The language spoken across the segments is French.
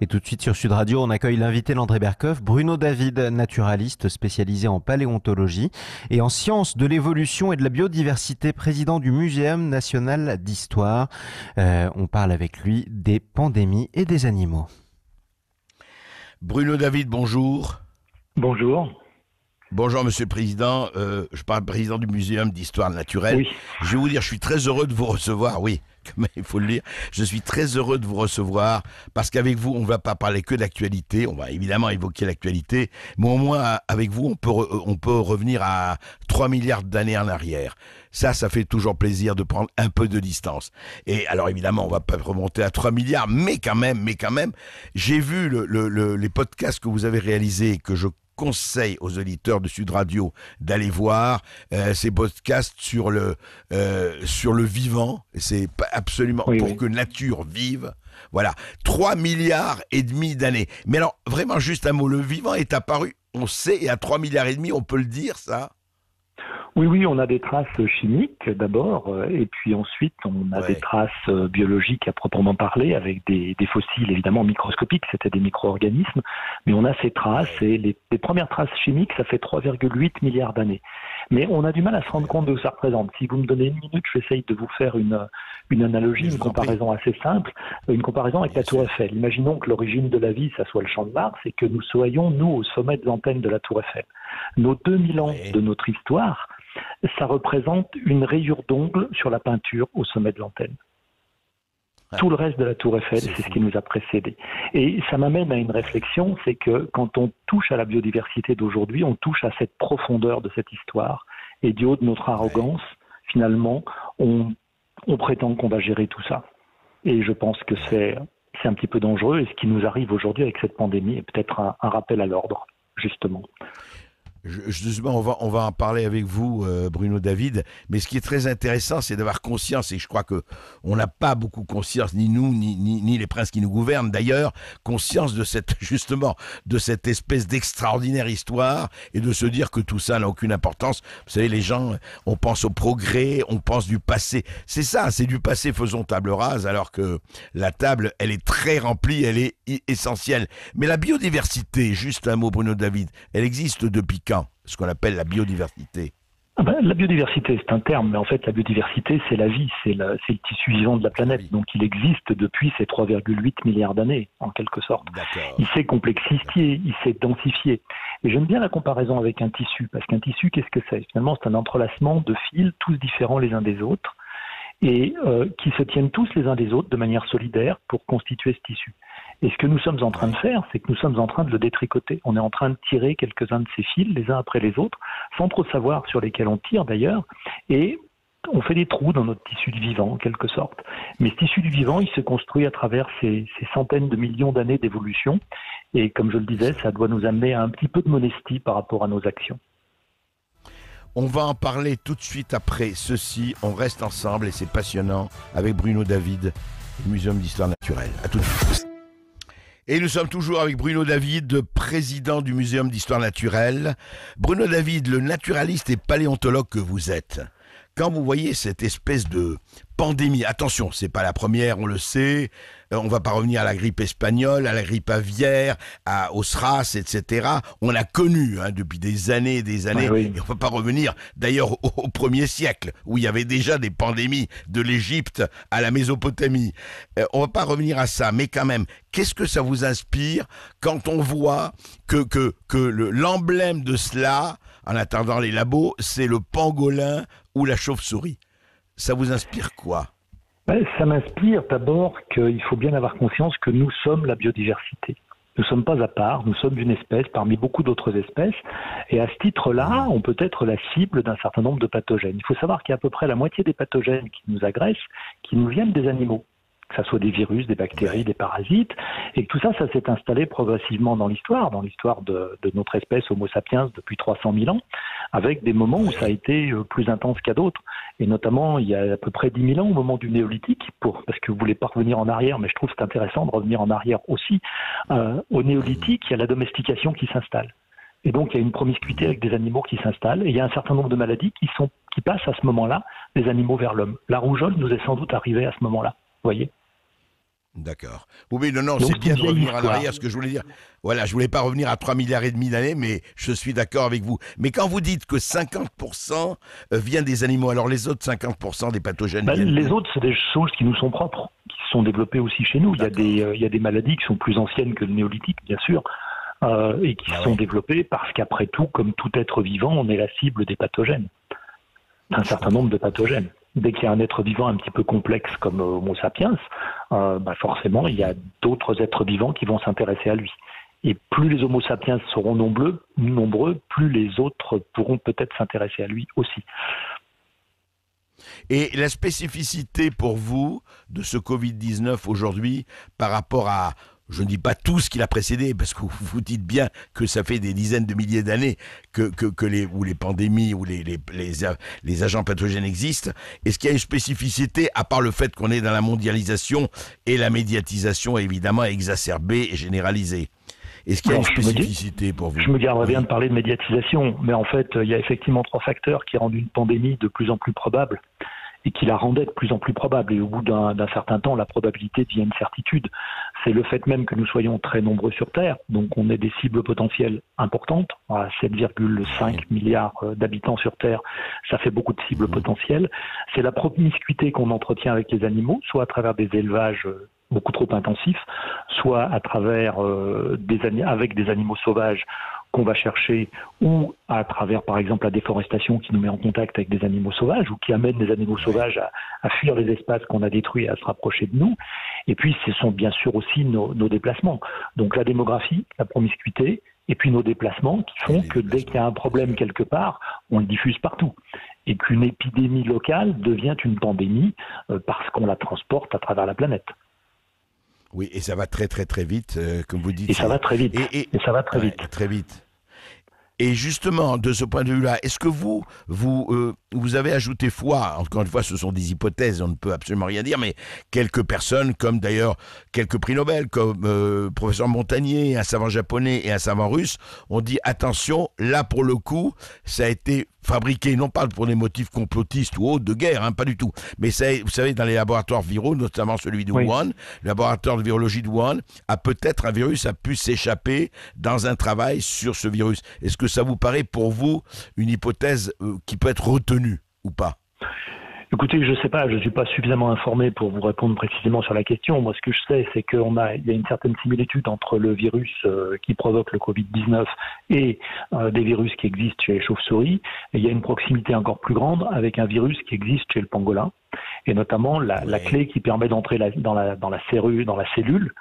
Et tout de suite sur Sud Radio, on accueille l'invité Landré Berkoff, Bruno David, naturaliste spécialisé en paléontologie et en sciences de l'évolution et de la biodiversité, président du Muséum national d'histoire. On parle avec lui des pandémies et des animaux. Bruno David, bonjour. Bonjour. Bonjour Monsieur le Président, je parle président du Muséum d'Histoire Naturelle. Oui. Je vais vous dire, je suis très heureux de vous recevoir, oui, comme il faut le dire. Je suis très heureux de vous recevoir parce qu'avec vous, on ne va pas parler que d'actualité, on va évidemment évoquer l'actualité, mais au moins avec vous, on peut revenir à 3 milliards d'années en arrière. Ça fait toujours plaisir de prendre un peu de distance. Et alors évidemment, on va pas remonter à 3 milliards, mais quand même, j'ai vu les podcasts que vous avez réalisés, que je conseille aux auditeurs de Sud Radio d'aller voir ces podcasts sur le vivant. C'est absolument pour que nature vive. Voilà, 3 milliards et demi d'années. Mais alors, vraiment juste un mot, le vivant est apparu, on sait, et à 3 milliards et demi, on peut le dire, ça? Oui, on a des traces chimiques d'abord, et puis ensuite on a des traces biologiques à proprement parler, avec des fossiles évidemment microscopiques, c'était des micro-organismes, mais on a ces traces, et les premières traces chimiques, ça fait 3,8 milliards d'années. Mais on a du mal à se rendre compte de ce que ça représente. Si vous me donnez une minute, j'essaye de vous faire une analogie, une comparaison assez simple, une comparaison avec la Tour Eiffel. Imaginons que l'origine de la vie, ça soit le Champ de Mars, et que nous soyons, nous, au sommet des antennes de la Tour Eiffel. Nos 2000 ans de notre histoire, ça représente une rayure d'ongle sur la peinture au sommet de l'antenne. Tout le reste de la Tour Eiffel, c'est ce qui nous a précédés. Et ça m'amène à une réflexion, c'est que quand on touche à la biodiversité d'aujourd'hui, on touche à cette profondeur de cette histoire. Et du haut de notre arrogance, finalement, on prétend qu'on va gérer tout ça. Et je pense que c'est un petit peu dangereux. Et ce qui nous arrive aujourd'hui avec cette pandémie est peut-être un rappel à l'ordre, justement. Justement, on va en parler avec vous, Bruno David. Mais ce qui est très intéressant, c'est d'avoir conscience, et je crois que on n'a pas beaucoup conscience, ni nous, ni les princes qui nous gouvernent d'ailleurs, conscience de cette espèce d'extraordinaire histoire, et de se dire que tout ça n'a aucune importance. Vous savez, les gens, on pense au progrès, on pense du passé. C'est ça, c'est du passé, faisons table rase, alors que la table, elle est très remplie, elle est essentielle. Mais la biodiversité, juste un mot, Bruno David, elle existe depuis quand? Ce qu'on appelle la biodiversité. La biodiversité, c'est un terme, mais en fait, la biodiversité, c'est la vie, c'est le tissu vivant de la planète. Donc, il existe depuis ces 3,8 milliards d'années, en quelque sorte. Il s'est complexifié, il s'est densifié. Et j'aime bien la comparaison avec un tissu, parce qu'un tissu, qu'est-ce que c'est? Finalement, c'est un entrelacement de fils, tous différents les uns des autres, et qui se tiennent tous les uns des autres de manière solidaire pour constituer ce tissu. Et ce que nous sommes en train de faire, c'est que nous sommes en train de le détricoter. On est en train de tirer quelques-uns de ces fils, les uns après les autres, sans trop savoir sur lesquels on tire d'ailleurs, et on fait des trous dans notre tissu du vivant, en quelque sorte. Mais ce tissu du vivant, il se construit à travers ces centaines de millions d'années d'évolution, et comme je le disais, ça doit nous amener à un petit peu de modestie par rapport à nos actions. On va en parler tout de suite après ceci. On reste ensemble et c'est passionnant avec Bruno David, du Muséum d'Histoire Naturelle. À tout de suite. Et nous sommes toujours avec Bruno David, président du Muséum d'Histoire Naturelle. Bruno David, le naturaliste et paléontologue que vous êtes, quand vous voyez cette espèce de pandémie, attention, c'est pas la première, on le sait, on va pas revenir à la grippe espagnole, à la grippe aviaire, au SRAS, etc. On a connu depuis des années et des années, et on va pas revenir d'ailleurs au 1er siècle, où il y avait déjà des pandémies, de l'Égypte à la Mésopotamie. On va pas revenir à ça, mais quand même, qu'est-ce que ça vous inspire quand on voit que l'emblème de cela, en attendant les labos, c'est le pangolin ou la chauve-souris? Ça vous inspire quoi? Ça m'inspire d'abord qu'il faut bien avoir conscience que nous sommes la biodiversité. Nous ne sommes pas à part, nous sommes une espèce parmi beaucoup d'autres espèces. Et à ce titre-là, on peut être la cible d'un certain nombre de pathogènes. Il faut savoir qu'il y a à peu près la moitié des pathogènes qui nous agressent, qui nous viennent des animaux. Que ce soit des virus, des bactéries, des parasites, et que tout ça, ça s'est installé progressivement dans l'histoire de notre espèce Homo sapiens depuis 300 000 ans, avec des moments où ça a été plus intense qu'à d'autres. Et notamment, il y a à peu près 10 000 ans, au moment du néolithique, parce que vous voulez pas revenir en arrière, mais je trouve que c'est intéressant de revenir en arrière aussi. Au néolithique, il y a la domestication qui s'installe. Et donc, il y a une promiscuité avec des animaux qui s'installent, et il y a un certain nombre de maladies qui passent à ce moment-là, des animaux vers l'homme. La rougeole nous est sans doute arrivée à ce moment-là, vous voyez. D'accord. Oui, non, Donc, c'est bien de vieille revenir à histoire. l'arrière, ce que je voulais dire. Voilà, je voulais pas revenir à 3,5 milliards d'années, mais je suis d'accord avec vous. Mais quand vous dites que 50% vient des animaux, alors les autres 50% des pathogènes viennent Les d'où? autres, c'est des choses qui nous sont propres, qui se sont développées aussi chez nous. D'accord. Il y a des maladies qui sont plus anciennes que le néolithique, bien sûr, et qui se sont développées parce qu'après tout, comme tout être vivant, on est la cible des pathogènes, d'un certain nombre de pathogènes. Dès qu'il y a un être vivant un petit peu complexe comme Homo sapiens, forcément, il y a d'autres êtres vivants qui vont s'intéresser à lui. Et plus les Homo sapiens seront nombreux, plus les autres pourront peut-être s'intéresser à lui aussi. Et la spécificité pour vous de ce Covid-19 aujourd'hui par rapport à, je ne dis pas tout ce qu'il a précédé, parce que vous dites bien que ça fait des dizaines de milliers d'années que les pandémies ou les agents pathogènes existent. Est-ce qu'il y a une spécificité, à part le fait qu'on est dans la mondialisation et la médiatisation évidemment exacerbée et généralisée? Est-ce qu'il y a une spécificité pour vous? Je me garderais bien de parler de médiatisation, mais en fait, il y a effectivement 3 facteurs qui rendent une pandémie de plus en plus probable et qui la rendaient de plus en plus probable. Et au bout d'un certain temps, la probabilité devient une certitude. C'est le fait même que nous soyons très nombreux sur Terre, donc on est des cibles potentielles importantes, à 7,5 milliards d'habitants sur Terre, ça fait beaucoup de cibles potentielles. C'est la promiscuité qu'on entretient avec les animaux, soit à travers des élevages beaucoup trop intensifs, soit à travers avec des animaux sauvages qu'on va chercher, ou à travers, par exemple, la déforestation qui nous met en contact avec des animaux sauvages, ou qui amène les animaux sauvages à fuir les espaces qu'on a détruits et à se rapprocher de nous. Et puis, ce sont bien sûr aussi nos déplacements. Donc la démographie, la promiscuité, et puis nos déplacements qui font que dès qu'il y a un problème quelque part, on le diffuse partout. Et qu'une épidémie locale devient une pandémie parce qu'on la transporte à travers la planète. Oui, et ça va très très très vite, comme vous dites. Et ça va très vite. Et ça va très vite. Très vite. Et justement, de ce point de vue-là, est-ce que vous avez ajouté foi, encore une fois, ce sont des hypothèses, on ne peut absolument rien dire, mais quelques personnes, comme d'ailleurs quelques prix Nobel, comme professeur Montagnier, un savant japonais et un savant russe, ont dit attention, là pour le coup, ça a été fabriqué, non pas pour des motifs complotistes ou autres de guerre, hein, pas du tout, mais ça, vous savez, dans les laboratoires viraux, notamment celui de Wuhan, le laboratoire de virologie de Wuhan, un virus a pu s'échapper dans un travail sur ce virus. Est-ce que ça vous paraît pour vous une hypothèse qui peut être retenue ou pas? Écoutez, je ne sais pas, je ne suis pas suffisamment informé pour vous répondre précisément sur la question. Moi, ce que je sais, c'est qu'il y a une certaine similitude entre le virus qui provoque le Covid-19 et des virus qui existent chez les chauves-souris. Et il y a une proximité encore plus grande avec un virus qui existe chez le pangolin. Et notamment, la clé qui permet d'entrer dans la cellule,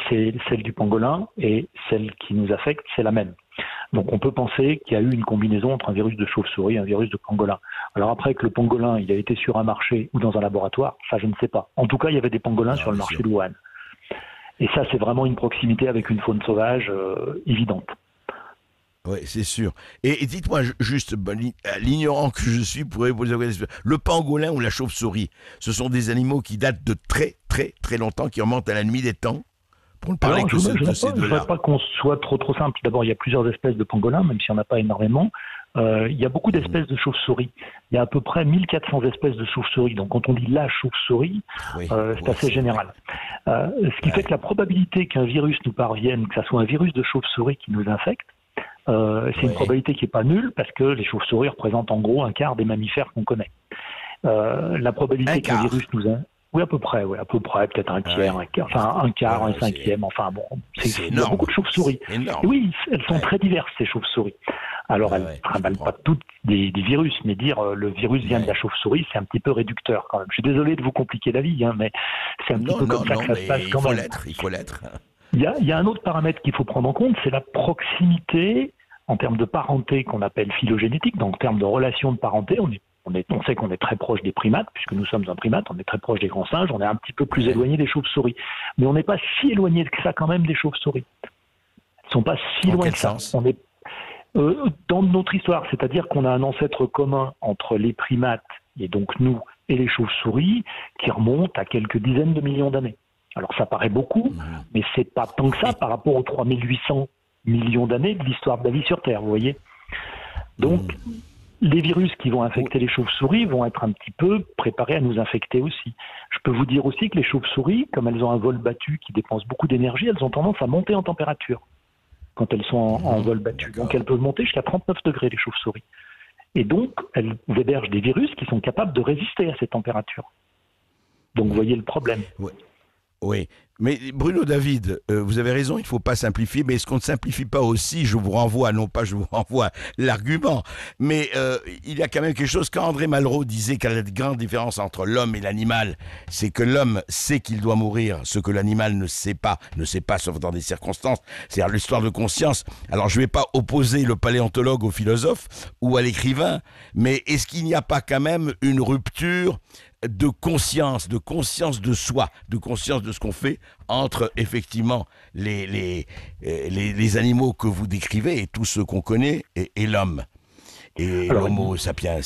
c'est celle du pangolin, et celle qui nous affecte, c'est la même. Donc on peut penser qu'il y a eu une combinaison entre un virus de chauve-souris et un virus de pangolin. Alors après que le pangolin il a été sur un marché ou dans un laboratoire, ça je ne sais pas. En tout cas, il y avait des pangolins sur le marché de Wuhan. Et ça, c'est vraiment une proximité avec une faune sauvage évidente. Oui, c'est sûr. Et dites-moi juste, l'ignorant que je suis pourrait vous dire, le pangolin ou la chauve-souris, ce sont des animaux qui datent de très très très longtemps, qui remontent à la nuit des temps. Pour ne parler que de ces deux-là. Je ne voudrais pas qu'on soit trop simple. D'abord, il y a plusieurs espèces de pangolins, même s'il n'y en a pas énormément. Il y a beaucoup d'espèces de chauves-souris. Il y a à peu près 1400 espèces de chauves-souris. Donc quand on dit la chauve-souris, c'est assez général. Ce qui fait que la probabilité qu'un virus nous parvienne, que ce soit un virus de chauve-souris qui nous infecte, c'est une probabilité qui n'est pas nulle, parce que les chauves-souris représentent en gros un quart des mammifères qu'on connaît. La probabilité qu'un virus nous infecte, oui, à peu près, peut-être un tiers, un quart, un cinquième, enfin bon, il y a beaucoup de chauves-souris. Et oui, elles sont très diverses, ces chauves-souris. Alors, elles ne travaillent pas toutes des virus, mais dire le virus vient de la chauve-souris, c'est un petit peu réducteur quand même. Je suis désolé de vous compliquer la vie, hein, mais c'est un petit peu comme ça que ça se passe quand même. Il faut l'être. Il y a un autre paramètre qu'il faut prendre en compte, c'est la proximité en termes de parenté qu'on appelle phylogénétique, donc en termes de relation de parenté. On sait qu'on est très proche des primates, puisque nous sommes un primate, on est très proche des grands singes, on est un petit peu plus éloigné des chauves-souris. Mais on n'est pas si éloigné que ça quand même des chauves-souris. Elles ne sont pas si loin que ça. On est dans notre histoire, c'est-à-dire qu'on a un ancêtre commun entre les primates, et donc nous, et les chauves-souris, qui remonte à quelques dizaines de millions d'années. Alors ça paraît beaucoup, mais c'est pas tant que ça par rapport aux 3800 millions d'années de l'histoire de la vie sur Terre, vous voyez. Donc, les virus qui vont infecter les chauves-souris vont être un petit peu préparés à nous infecter aussi. Je peux vous dire aussi que les chauves-souris, comme elles ont un vol battu qui dépense beaucoup d'énergie, elles ont tendance à monter en température quand elles sont en vol battu. Donc elles peuvent monter jusqu'à 39 degrés, les chauves-souris. Et donc, elles hébergent des virus qui sont capables de résister à ces températures. Donc, vous voyez le problème. Oui, mais Bruno David, vous avez raison, il ne faut pas simplifier, mais est-ce qu'on ne simplifie pas aussi, je vous renvoie l'argument, mais il y a quand même quelque chose, quand André Malraux disait qu'il y a une grande différence entre l'homme et l'animal, c'est que l'homme sait qu'il doit mourir, ce que l'animal ne sait pas sauf dans des circonstances, c'est-à-dire l'histoire de conscience. Alors je ne vais pas opposer le paléontologue au philosophe ou à l'écrivain, mais est-ce qu'il n'y a pas quand même une rupture de conscience de soi, de conscience de ce qu'on fait entre effectivement les animaux que vous décrivez et tous ceux qu'on connaît et l'homme et l'homo sapiens.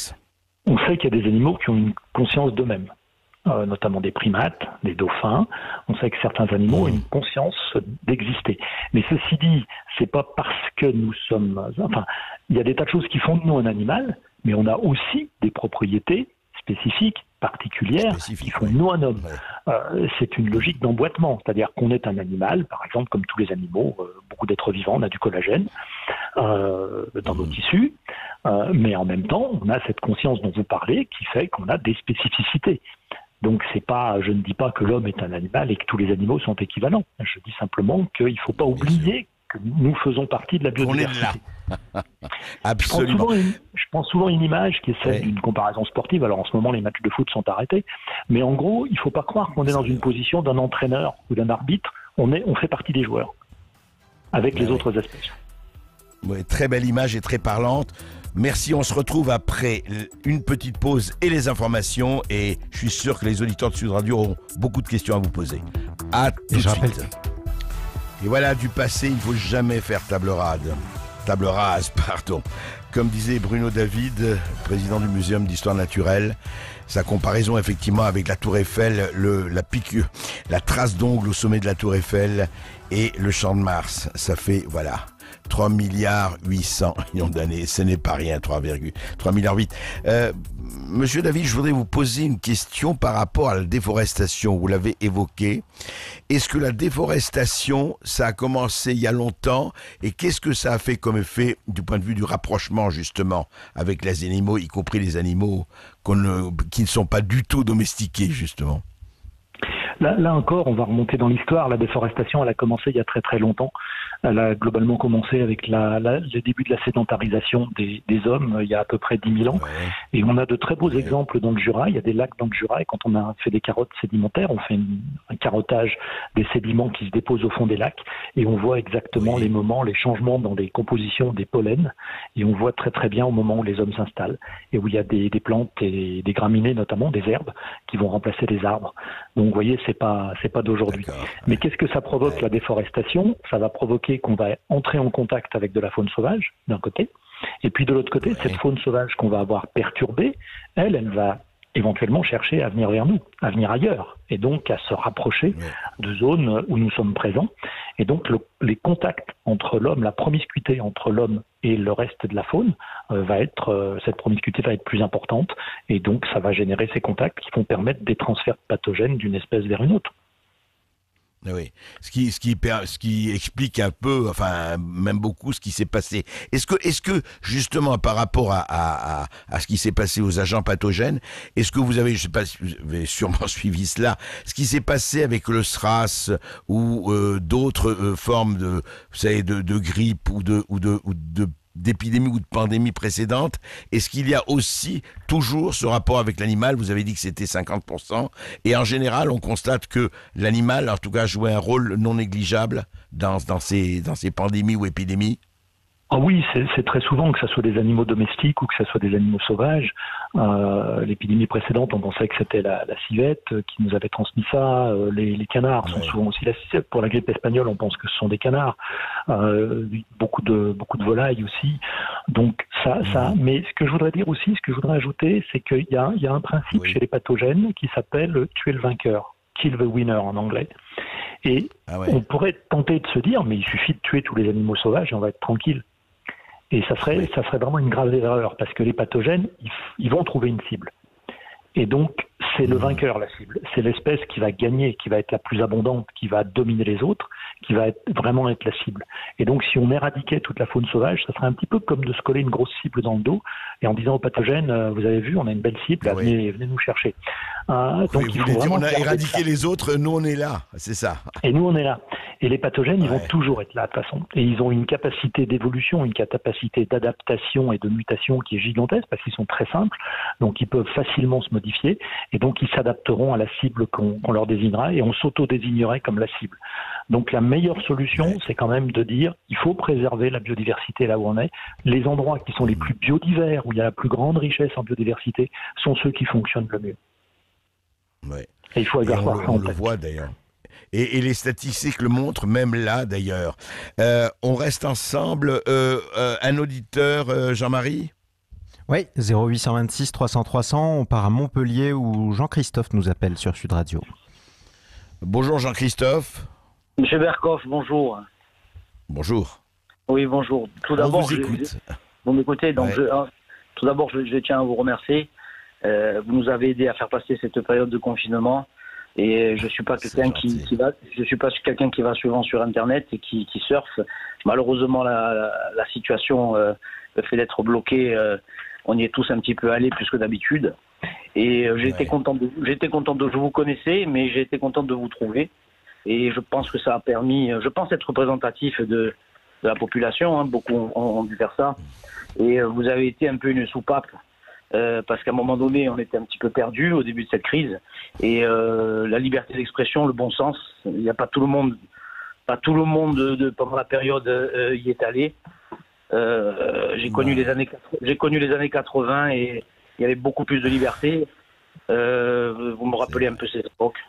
On sait qu'il y a des animaux qui ont une conscience d'eux-mêmes, notamment des primates, des dauphins. On sait que certains animaux ont une conscience d'exister. Mais ceci dit, c'est pas parce que nous sommes... Enfin, il y a des tas de choses qui font de nous un animal, mais on a aussi des propriétés spécifiques, particulières, qui font de nous un homme. C'est une logique d'emboîtement, c'est-à-dire qu'on est un animal, par exemple, comme tous les animaux, beaucoup d'êtres vivants, on a du collagène dans nos tissus, mais en même temps, on a cette conscience dont vous parlez qui fait qu'on a des spécificités. Donc c'est pas, je ne dis pas que l'homme est un animal et que tous les animaux sont équivalents. Je dis simplement qu'il ne faut pas oublier que nous faisons partie de la biodiversité. On est là. Absolument. Je prends souvent une image qui est celle d'une comparaison sportive. Alors en ce moment, les matchs de foot sont arrêtés. Mais en gros, il ne faut pas croire qu'on est dans une position d'un entraîneur ou d'un arbitre. On fait partie des joueurs avec les autres espèces. Oui, très belle image et très parlante. Merci, on se retrouve après une petite pause et les informations. Et je suis sûr que les auditeurs de Sud Radio auront beaucoup de questions à vous poser. À tout de suite. Et voilà, du passé, il ne faut jamais faire table rase, pardon. Comme disait Bruno David, président du Muséum d'Histoire Naturelle, sa comparaison effectivement avec la Tour Eiffel, la trace d'ongle au sommet de la Tour Eiffel et le Champ de Mars, ça fait, 3 milliards 800 millions d'années, ce n'est pas rien, 3 milliards 8. Monsieur David, je voudrais vous poser une question par rapport à la déforestation. Vous l'avez évoqué. Est-ce que la déforestation, ça a commencé il y a longtemps et qu'est-ce que ça a fait comme effet du point de vue du rapprochement justement avec les animaux, y compris les animaux qui ne sont pas du tout domestiqués justement? Là encore, on va remonter dans l'histoire. La déforestation, elle a commencé il y a très très longtemps. Elle a globalement commencé avec le début de la sédentarisation des hommes il y a à peu près 10 000 ans. Et on a de très beaux exemples dans le Jura. Il y a des lacs dans le Jura et quand on a fait des carottes sédimentaires, on fait un carottage des sédiments qui se déposent au fond des lacs et on voit exactement les moments, les changements dans les compositions des pollens et on voit très très bien au moment où les hommes s'installent et où il y a des plantes et des graminées notamment, des herbes qui vont remplacer les arbres. Donc vous voyez, c'est pas d'aujourd'hui. Mais qu'est-ce que ça provoque la déforestation? Ça va provoquer qu'on va entrer en contact avec de la faune sauvage d'un côté, et puis de l'autre côté, cette faune sauvage qu'on va avoir perturbée, elle va éventuellement chercher à venir vers nous, à venir ailleurs, et donc à se rapprocher de zones où nous sommes présents. Et donc les contacts entre l'homme, la promiscuité entre l'homme et le reste de la faune cette promiscuité va être plus importante, et donc ça va générer ces contacts qui vont permettre des transferts pathogènes d'une espèce vers une autre. Oui, ce qui explique un peu, enfin même beaucoup, ce qui s'est passé. Est-ce que justement par rapport à ce qui s'est passé aux agents pathogènes, est-ce que vous avez, je sais pas si vous avez sûrement suivi cela, ce qui s'est passé avec le SRAS ou d'autres formes de grippe ou d'épidémie ou de pandémie précédente, est-ce qu'il y a aussi toujours ce rapport avec l'animal? Vous avez dit que c'était 50%, et en général, on constate que l'animal, en tout cas, jouait un rôle non négligeable dans ces pandémies ou épidémies. Ah oui, c'est très souvent, que ce soit des animaux domestiques ou que ce soit des animaux sauvages. L'épidémie précédente, on pensait que c'était la civette qui nous avait transmis ça. Les canards sont souvent aussi la civette. Pour la grippe espagnole, on pense que ce sont des canards. Beaucoup de volailles aussi. Donc ça. Mais ce que je voudrais dire aussi, ce que je voudrais ajouter, c'est qu'il y a un principe chez les pathogènes qui s'appelle tuer le vainqueur, kill the winner en anglais. Et on pourrait tenter de se dire, mais il suffit de tuer tous les animaux sauvages et on va être tranquille. Et ça serait vraiment une grave erreur, parce que les pathogènes, ils vont trouver une cible. Et donc, c'est le vainqueur, la cible. C'est l'espèce qui va gagner, qui va être la plus abondante, qui va dominer les autres, qui va vraiment être la cible. Et donc, si on éradiquait toute la faune sauvage, ça serait un petit peu comme de se coller une grosse cible dans le dos et en disant aux pathogènes, vous avez vu, on a une belle cible, venez nous chercher. Donc, on a éradiqué les autres, nous on est là, c'est ça. Et nous on est là. Et les pathogènes, ils vont toujours être là de toute façon. Et ils ont une capacité d'évolution, une capacité d'adaptation et de mutation qui est gigantesque parce qu'ils sont très simples. Donc ils peuvent facilement se modifier et donc ils s'adapteront à la cible qu'on leur désignera et on s'auto-désignerait comme la cible. Donc la meilleure solution, c'est quand même de dire il faut préserver la biodiversité là où on est. Les endroits qui sont les plus biodivers, où il y a la plus grande richesse en biodiversité, sont ceux qui fonctionnent le mieux. Ouais. Et il faut avoir ça en tête. On le voit d'ailleurs. Et les statistiques le montrent, même là d'ailleurs. On reste ensemble. Un auditeur, Jean-Marie ? Oui, 0826 300 300, on part à Montpellier où Jean-Christophe nous appelle sur Sud Radio. Bonjour Jean-Christophe. Monsieur Berkoff, bonjour. Bonjour. Oui, bonjour. Tout d'abord, on vous écoute. Vous m'écoutez, donc tout d'abord, je tiens à vous remercier. Vous nous avez aidé à faire passer cette période de confinement. Et je suis pas quelqu'un je suis pas quelqu'un qui va souvent sur Internet et qui surfe. Malheureusement, la situation, le fait d'être bloqué, on y est tous un petit peu allés plus que d'habitude. Et j'étais content je vous connaissais, mais j'ai été content de vous trouver. Et je pense que ça a permis, je pense être représentatif de la population. Hein, beaucoup ont dû faire ça. Et vous avez été un peu une soupape. Parce qu'à un moment donné, on était un petit peu perdu au début de cette crise. Et la liberté d'expression, le bon sens, il n'y a pas tout le monde pendant la période y est allé. J'ai connu les années 80 et il y avait beaucoup plus de liberté. Vous me rappelez un peu ces époques.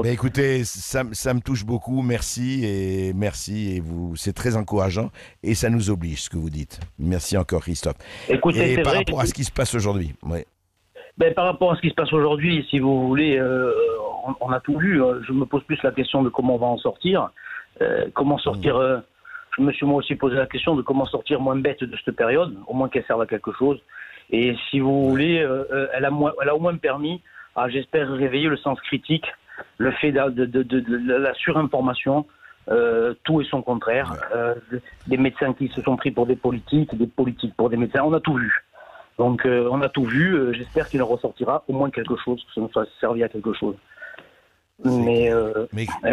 Mais écoutez, ça me touche beaucoup, merci, et c'est très encourageant, et ça nous oblige, ce que vous dites. Merci encore, Christophe. Écoutez, et par rapport à ce qui se passe aujourd'hui, par rapport à ce qui se passe aujourd'hui, si vous voulez, on a tout vu. Je me pose plus la question de comment on va en sortir. Je me suis moi aussi posé la question de comment sortir moins bête de cette période, au moins qu'elle serve à quelque chose. Et si vous voulez, elle a au moins permis j'espère réveiller le sens critique, le fait de la surinformation, tout et son contraire, des médecins qui se sont pris pour des politiques pour des médecins, on a tout vu. Donc on a tout vu, j'espère qu'il en ressortira au moins quelque chose, que ça nous soit servi à quelque chose. Mais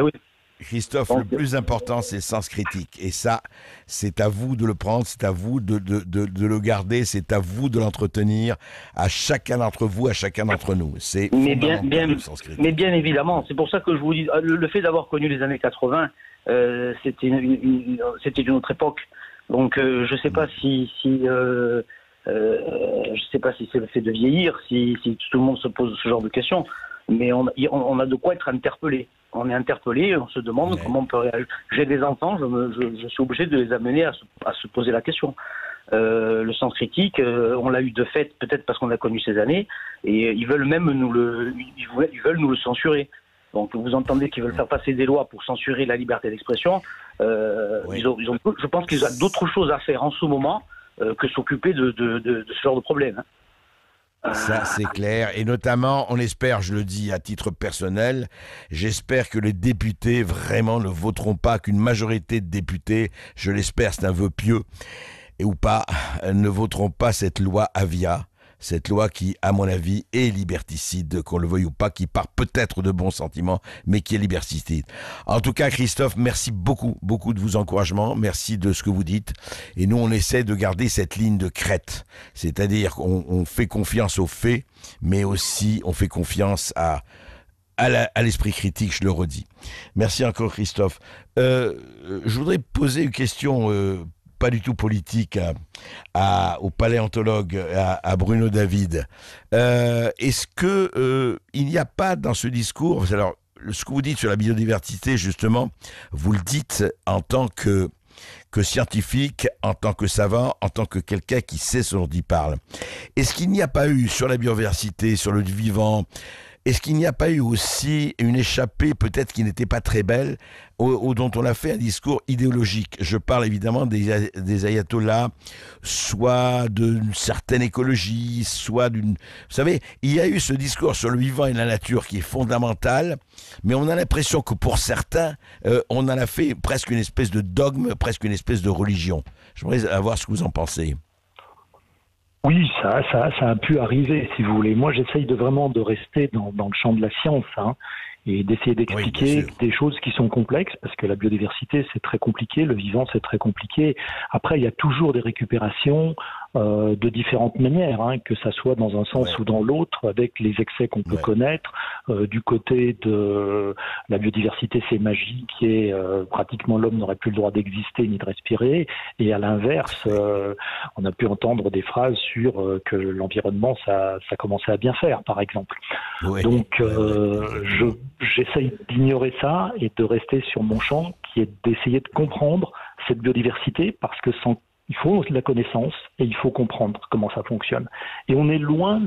oui. Christophe, le plus important, c'est le sens critique. Et ça, c'est à vous de le prendre, c'est à vous de le garder, c'est à vous de l'entretenir, à chacun d'entre vous, à chacun d'entre nous. C'est fondamental, le sens critique. Mais bien évidemment, c'est pour ça que je vous dis, le fait d'avoir connu les années 80, c'était une autre époque. Donc je ne sais pas si c'est le fait de vieillir, si tout le monde se pose ce genre de questions, mais on a de quoi être interpellé. On est interpellé, on se demande comment on peut réagir. J'ai des enfants, je suis obligé de les amener à se poser la question. Le sens critique, on l'a eu de fait, peut-être parce qu'on a connu ces années, et ils veulent même nous le censurer. Donc vous entendez qu'ils veulent faire passer des lois pour censurer la liberté d'expression. Je pense qu'ils ont d'autres choses à faire en ce moment que s'occuper de ce genre de problème. Ça, c'est clair. Et notamment, on espère, je le dis à titre personnel, j'espère que les députés vraiment ne voteront pas, qu'une majorité de députés, je l'espère, c'est un vœu pieux, ou pas, ne voteront pas cette loi Avia. Cette loi qui, à mon avis, est liberticide, qu'on le veuille ou pas, qui part peut-être de bons sentiments, mais qui est liberticide. En tout cas, Christophe, merci beaucoup, beaucoup de vos encouragements, merci de ce que vous dites. Et nous, on essaie de garder cette ligne de crête. C'est-à-dire qu'on fait confiance aux faits, mais aussi on fait confiance à l'esprit critique, je le redis. Merci encore, Christophe. Je voudrais poser une question pas du tout politique au paléontologue, à Bruno David. Est-ce que il n'y a pas dans ce discours, alors ce que vous dites sur la biodiversité, justement, vous le dites en tant que scientifique, en tant que savant, en tant que quelqu'un qui sait ce dont il parle. Est-ce qu'il n'y a pas eu sur la biodiversité, sur le vivant, est-ce qu'il n'y a pas eu aussi une échappée peut-être qui n'était pas très belle, dont on a fait un discours idéologique? Je parle évidemment des ayatollahs, soit d'une certaine écologie, soit d'une... Vous savez, il y a eu ce discours sur le vivant et la nature qui est fondamental, mais on a l'impression que pour certains, on en a fait presque une espèce de dogme, presque une espèce de religion. J'aimerais savoir ce que vous en pensez. Oui, ça a pu arriver, si vous voulez. Moi, j'essaye vraiment de rester dans le champ de la science, et d'essayer d'expliquer des choses qui sont complexes, parce que la biodiversité, c'est très compliqué, le vivant, c'est très compliqué. Après, il y a toujours des récupérations de différentes manières, que ça soit dans un sens ou dans l'autre, avec les excès qu'on peut connaître. Du côté de la biodiversité, c'est magique, et pratiquement l'homme n'aurait plus le droit d'exister ni de respirer. Et à l'inverse, on a pu entendre des phrases sur que l'environnement, ça commençait à bien faire, par exemple. Donc, j'essaye d'ignorer ça et de rester sur mon champ, qui est d'essayer de comprendre cette biodiversité, parce que il faut de la connaissance et il faut comprendre comment ça fonctionne. Et on est loin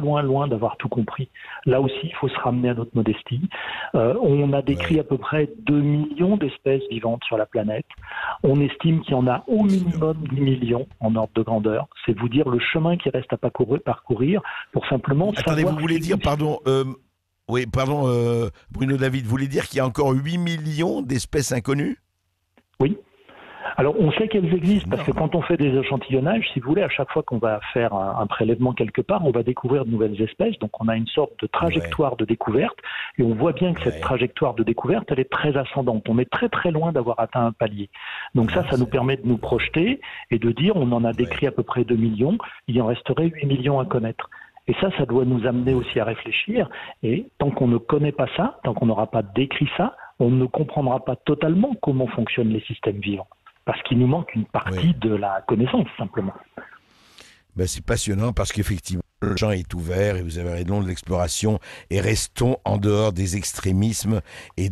d'avoir tout compris. Là aussi, il faut se ramener à notre modestie. On a décrit à peu près 2 millions d'espèces vivantes sur la planète. On estime qu'il y en a au minimum 10 millions en ordre de grandeur. C'est vous dire le chemin qui reste à parcourir pour simplement Attendez, savoir... vous voulez dire, pardon... Bruno David, vous voulez dire qu'il y a encore 8 millions d'espèces inconnues? Oui. Alors, on sait qu'elles existent, parce que quand on fait des échantillonnages, si vous voulez, à chaque fois qu'on va faire un prélèvement quelque part, on va découvrir de nouvelles espèces. Donc, on a une sorte de trajectoire de découverte, et on voit bien que cette trajectoire de découverte, elle est très ascendante. On est très très loin d'avoir atteint un palier. Donc ça nous permet de nous projeter et de dire, on en a décrit à peu près 2 millions, il en resterait 8 millions à connaître. Et ça doit nous amener aussi à réfléchir. Et tant qu'on ne connaît pas ça, tant qu'on n'aura pas décrit ça, on ne comprendra pas totalement comment fonctionnent les systèmes vivants. Parce qu'il nous manque une partie de la connaissance, simplement. Ben, c'est passionnant parce qu'effectivement, le champ est ouvert et vous avez raison de l'exploration, et restons en dehors des extrémismes et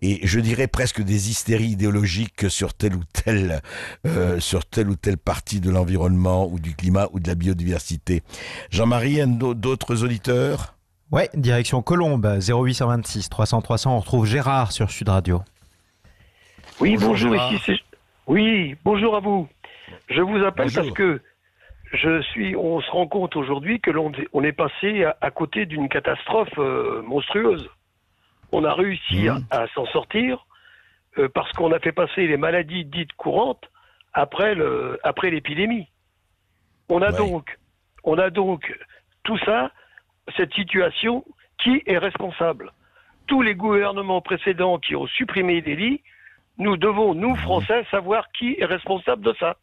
je dirais presque des hystéries idéologiques sur telle ou telle partie de l'environnement ou du climat ou de la biodiversité. Jean-Marie, d'autres auditeurs? Ouais, direction Colombes, 0826 300 300, on retrouve Gérard sur Sud Radio. Oui, bonjour Oui, bonjour à vous. Je vous appelle parce que on se rend compte aujourd'hui que on est passé à côté d'une catastrophe monstrueuse. On a réussi à s'en sortir parce qu'on a fait passer les maladies dites courantes après l'épidémie. On a donc tout ça, cette situation, qui est responsable? Tous les gouvernements précédents qui ont supprimé des lits, nous devons, nous Français, savoir qui est responsable de ça.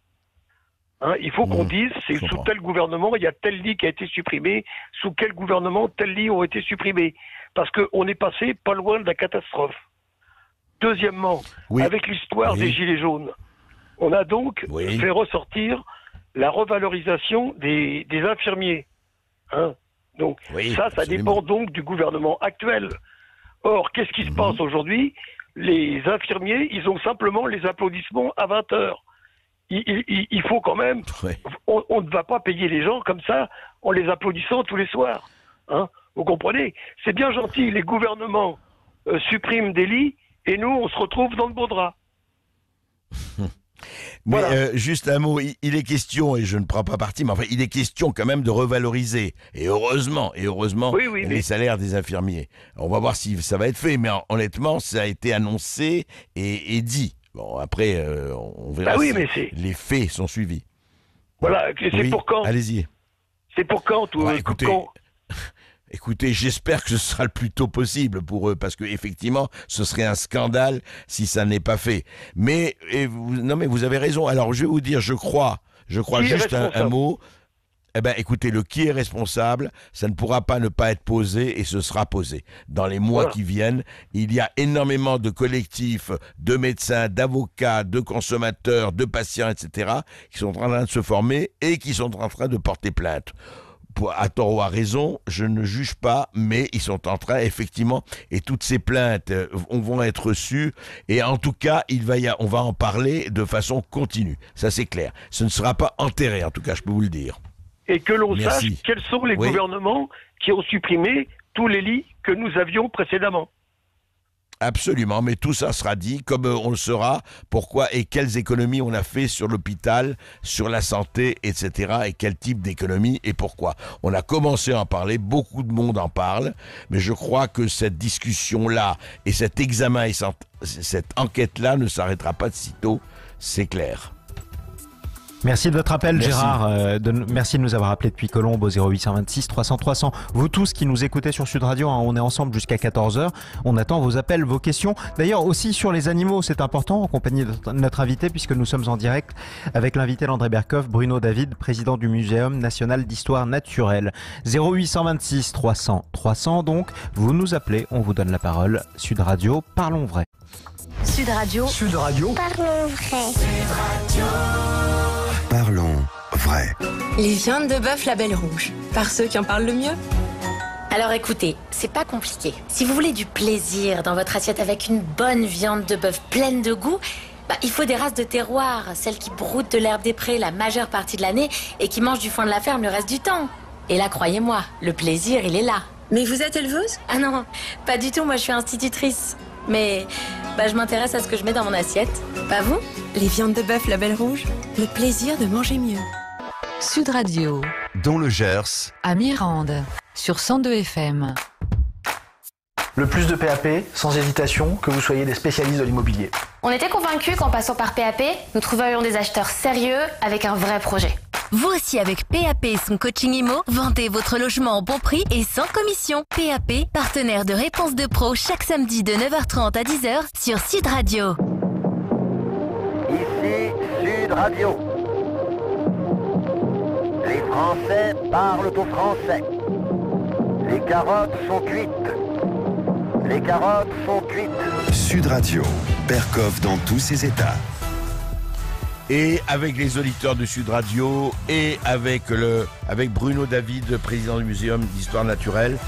Il faut qu'on dise, c'est sous tel gouvernement, il y a tel lit qui a été supprimé, sous quel gouvernement tel lit ont été supprimés. Parce qu'on est passé pas loin de la catastrophe. Deuxièmement, avec l'histoire des Gilets jaunes, on a donc fait ressortir la revalorisation des infirmiers. Donc ça dépend donc du gouvernement actuel. Or, qu'est-ce qui se passe aujourd'hui? Les infirmiers, ils ont simplement les applaudissements à 20h. Il faut quand même... On ne va pas payer les gens comme ça en les applaudissant tous les soirs. Vous comprenez? C'est bien gentil, les gouvernements suppriment des lits et nous, on se retrouve dans le beau drap. Mais juste un mot, il est question, et je ne prends pas parti, mais enfin, il est question quand même de revaloriser, et heureusement, les salaires des infirmiers. On va voir si ça va être fait, mais honnêtement, ça a été annoncé et dit. Bon, après, on verra si les faits sont suivis. Voilà, c'est pour quand? Allez-y. C'est pour quand tout Écoutez, j'espère que ce sera le plus tôt possible pour eux, parce que effectivement, ce serait un scandale si ça n'est pas fait. Mais vous avez raison. Alors, je vais vous dire, je crois juste un mot. Eh ben, écoutez, le qui est responsable, ça ne pourra pas ne pas être posé, et ce sera posé. Dans les mois qui viennent, il y a énormément de collectifs, de médecins, d'avocats, de consommateurs, de patients, etc., qui sont en train de se former et qui sont en train de porter plainte. À tort ou à raison, je ne juge pas, mais ils sont en train, effectivement, et toutes ces plaintes vont être reçues, et en tout cas, on va en parler de façon continue. Ça, c'est clair. Ce ne sera pas enterré, en tout cas, je peux vous le dire. Et que l'on sache quels sont les gouvernements qui ont supprimé tous les lits que nous avions précédemment. Absolument, mais tout ça sera dit, comme on le saura, pourquoi et quelles économies on a fait sur l'hôpital, sur la santé, etc. Et quel type d'économie et pourquoi. On a commencé à en parler, beaucoup de monde en parle, mais je crois que cette discussion-là et cet examen et cette enquête-là ne s'arrêtera pas de sitôt, c'est clair. Merci de votre appel, Merci. Gérard. Merci de nous avoir appelé depuis Colombe au 0826 300 300. Vous tous qui nous écoutez sur Sud Radio, on est ensemble jusqu'à 14h. On attend vos appels, vos questions. D'ailleurs, aussi sur les animaux, c'est important, en compagnie de notre invité, puisque nous sommes en direct avec l'invité d'André Berkoff, Bruno David, président du Muséum national d'histoire naturelle. 0826 300 300, donc, vous nous appelez, on vous donne la parole. Sud Radio, parlons vrai. Sud Radio. Sud Radio. Parlons vrai. Parlons vrai. Les viandes de bœuf Label Rouge, par ceux qui en parlent le mieux. Alors écoutez, c'est pas compliqué. Si vous voulez du plaisir dans votre assiette avec une bonne viande de bœuf pleine de goût, il faut des races de terroir, celles qui broutent de l'herbe des prés la majeure partie de l'année et qui mangent du foin de la ferme le reste du temps. Et là, croyez-moi, le plaisir, il est là. Mais vous êtes éleveuse? Ah non, pas du tout, moi je suis institutrice. Mais je m'intéresse à ce que je mets dans mon assiette. Pas vous? Les viandes de bœuf Label Rouge, le plaisir de manger mieux. Sud Radio, Dans le Gers, à Mirande, sur 102 FM. Le plus de PAP, sans hésitation, que vous soyez des spécialistes de l'immobilier. On était convaincus qu'en passant par PAP, nous trouverions des acheteurs sérieux avec un vrai projet. Vous aussi avec PAP et son coaching IMO, vendez votre logement au bon prix et sans commission. PAP, partenaire de Réponse de Pro chaque samedi de 9h30 à 10h sur Sud Radio. Ici Sud Radio. Les Français parlent aux Français. Les carottes sont cuites. Les carottes sont cuites. Sud Radio, Berkoff dans tous ses états. Et avec les auditeurs de Sud Radio et avec Bruno David, président du Muséum d'histoire naturelle.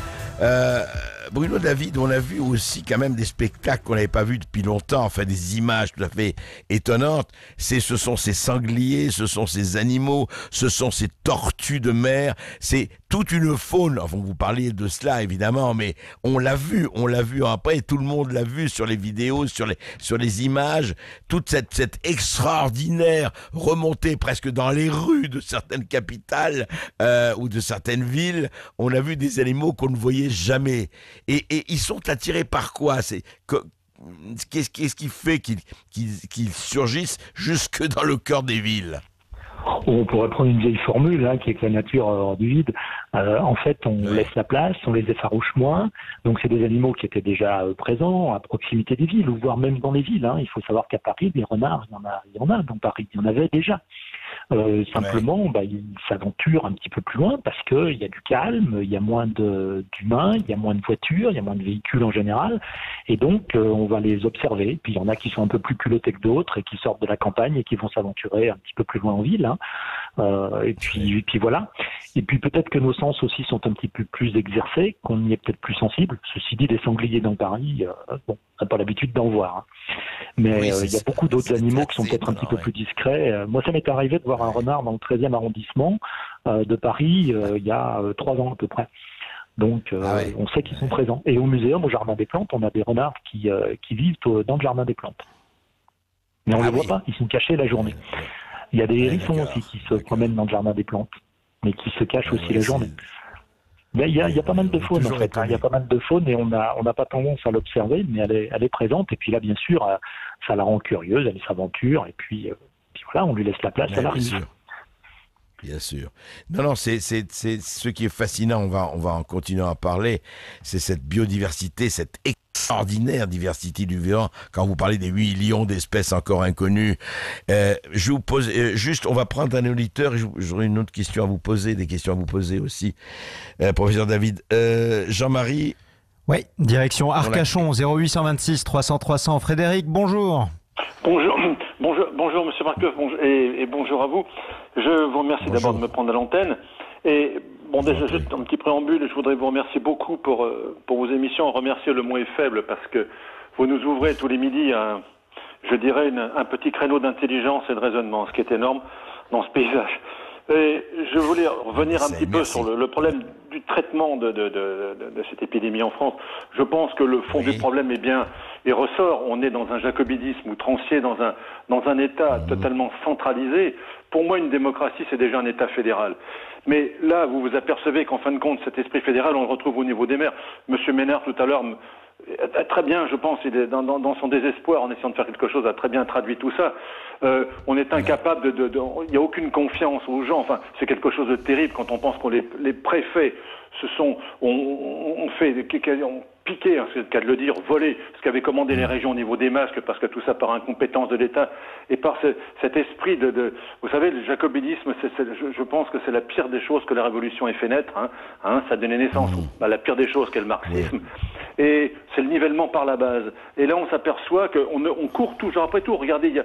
Bruno David, on a vu aussi quand même des spectacles qu'on n'avait pas vus depuis longtemps, enfin des images tout à fait étonnantes. Ce sont ces sangliers, ce sont ces animaux, ce sont ces tortues de mer, c'est toute une faune. Enfin, vous parliez de cela évidemment, mais on l'a vu après, tout le monde l'a vu sur les vidéos, sur les images, toute cette extraordinaire remontée presque dans les rues de certaines capitales ou de certaines villes. On a vu des animaux qu'on ne voyait jamais. Et ils sont attirés par quoi? Qu'est-ce qui fait qu'ils surgissent jusque dans le cœur des villes? On pourrait prendre une vieille formule qui est que la nature hors du vide. En fait, on laisse la place, on les effarouche moins. Donc, c'est des animaux qui étaient déjà présents à proximité des villes, ou voire même dans les villes. Il faut savoir qu'à Paris, des renards, il y en a dans Paris, il y en avait déjà. Simplement, ils s'aventurent un petit peu plus loin parce qu'il y a du calme, il y a moins d'humains, il y a moins de voitures, il y a moins de véhicules en général, et donc on va les observer. Puis il y en a qui sont un peu plus culottés que d'autres et qui sortent de la campagne et qui vont s'aventurer un petit peu plus loin en ville. Et puis voilà. Et puis peut-être que nos sens aussi sont un petit peu plus exercés, qu'on y est peut-être plus sensible. Ceci dit, des sangliers dans Paris, on n'a pas l'habitude d'en voir. Mais il y a beaucoup d'autres animaux qui sont peut-être un petit peu plus discrets. Moi, ça m'est arrivé de voir un renard dans le 13e arrondissement de Paris il y a 3 ans à peu près. Donc on sait qu'ils sont présents. Et au muséum, au Jardin des Plantes, on a des renards qui vivent dans le Jardin des Plantes. Mais on ne les voit pas, ils sont cachés la journée. Il y a des hérissons aussi qui se promènent dans le Jardin des Plantes, mais qui se cachent aussi la journée. Mais il y a pas mal de faune en fait. Il y a pas mal de faune et on n'a pas tendance à l'observer, mais elle est présente. Et puis là, bien sûr, ça la rend curieuse, elle s'aventure et puis voilà, on lui laisse la place, elle arrive. Bien sûr. Non, c'est ce qui est fascinant. On va en continuer à parler. C'est cette biodiversité, cette extraordinaire diversité du vivant. Quand vous parlez des 8 millions d'espèces encore inconnues, je vous pose juste, on va prendre un auditeur. J'aurai une autre question à vous poser, des questions à vous poser aussi, professeur David. Jean-Marie. Oui, direction Arcachon, 0826 300 300. Frédéric, bonjour. Bonjour Monsieur Berkoff, et bonjour à vous. Je vous remercie d'abord de me prendre à l'antenne. Et déjà juste un petit préambule, je voudrais vous remercier beaucoup pour vos émissions. Remercier le mot est faible parce que vous nous ouvrez tous les midis je dirais un petit créneau d'intelligence et de raisonnement, ce qui est énorme dans ce paysage. Et je voulais revenir un petit peu sur le problème du traitement de cette épidémie en France. Je pense que le fond du problème est bien et ressort. On est dans un jacobinisme outrancier, dans un État totalement centralisé. Pour moi, une démocratie, c'est déjà un État fédéral. Mais là, vous vous apercevez qu'en fin de compte, cet esprit fédéral, on le retrouve au niveau des maires. Monsieur Ménard, tout à l'heure, très bien, je pense, il est dans son désespoir, en essayant de faire quelque chose, a très bien traduit tout ça. On est incapable il n'y a aucune confiance aux gens. Enfin, c'est quelque chose de terrible quand on pense que les préfets ont piqué, hein, c'est le cas de le dire, volé ce qu'avaient commandé les régions au niveau des masques, parce que tout ça par incompétence de l'État et par cet esprit vous savez, le jacobinisme, je pense que c'est la pire des choses que la Révolution ait fait naître. Ça a donné naissance à la pire des choses qu'est le marxisme. Et c'est le nivellement par la base. Et là, on s'aperçoit qu'on court toujours après tout. Regardez,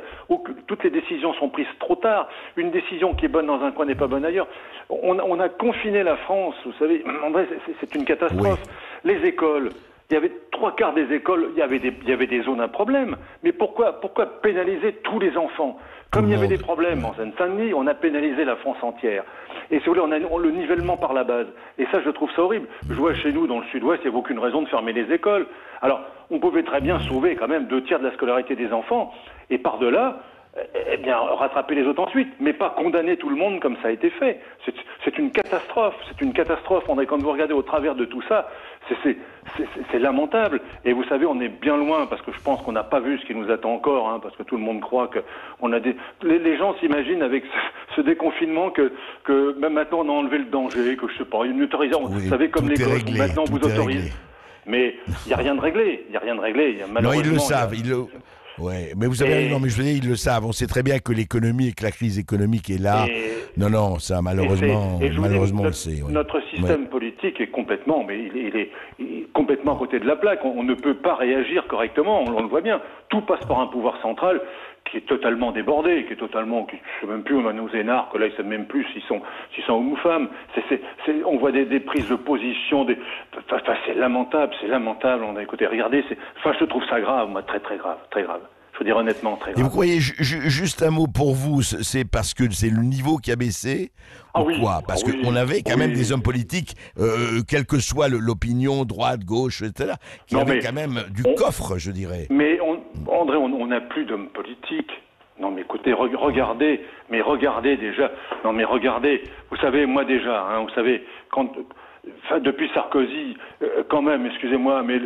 toutes les décisions sont prises trop tard. Une décision qui est bonne dans un coin n'est pas bonne ailleurs. On a confiné la France, vous savez, en vrai, c'est une catastrophe. Les écoles, il y avait 3/4 des écoles, il y avait des zones à problème. Mais pourquoi pénaliser tous les enfants? Comme il y avait des problèmes en Seine-Saint-Denis, on a pénalisé la France entière. Et si vous voulez, on a le nivellement par la base. Et ça, je trouve ça horrible. Je vois chez nous, dans le sud-ouest, il n'y avait aucune raison de fermer les écoles. Alors, on pouvait très bien sauver quand même 2/3 de la scolarité des enfants. Et par-delà, eh bien, rattraper les autres ensuite, mais pas condamner tout le monde comme ça a été fait. C'est une catastrophe, c'est une catastrophe. Quand vous regardez au travers de tout ça, c'est lamentable. Et vous savez, on est bien loin, parce que je pense qu'on n'a pas vu ce qui nous attend encore, parce que tout le monde croit que on a les gens s'imaginent avec ce déconfinement que même maintenant on a enlevé le danger, que je sais pas, une autorisation. Vous savez, comme les gosses, maintenant on vous autorise. Mais il n'y a rien de réglé, malheureusement. Non, ils le savent, Ouais, mais vous avez non, mais je veux dire, ils le savent. On sait très bien que l'économie et que la crise économique est là. Non, ça, malheureusement, on le sait. Ouais. Notre système politique est complètement, mais il est complètement à côté de la plaque. On ne peut pas réagir correctement, on le voit bien. Tout passe par un pouvoir central qui est totalement débordé, qui ne sait même plus, on a nos énarques, là, ils ne savent même plus s'ils sont hommes ou femmes. On voit des prises de position, c'est lamentable. Écoutez, regardez, je trouve ça grave, moi, très, très grave, très grave. Je veux dire honnêtement, très grave. Et vous croyez, juste un mot pour vous, c'est parce que c'est le niveau qui a baissé quoi? Parce qu'on avait quand même des hommes politiques, quelle que soit l'opinion, droite, gauche, etc., qui avaient quand même du coffre, je dirais. Mais André, on n'a plus d'hommes politiques. Non mais écoutez, regardez déjà. Non mais regardez, vous savez, moi déjà, vous savez, depuis Sarkozy, quand même, excusez-moi, mais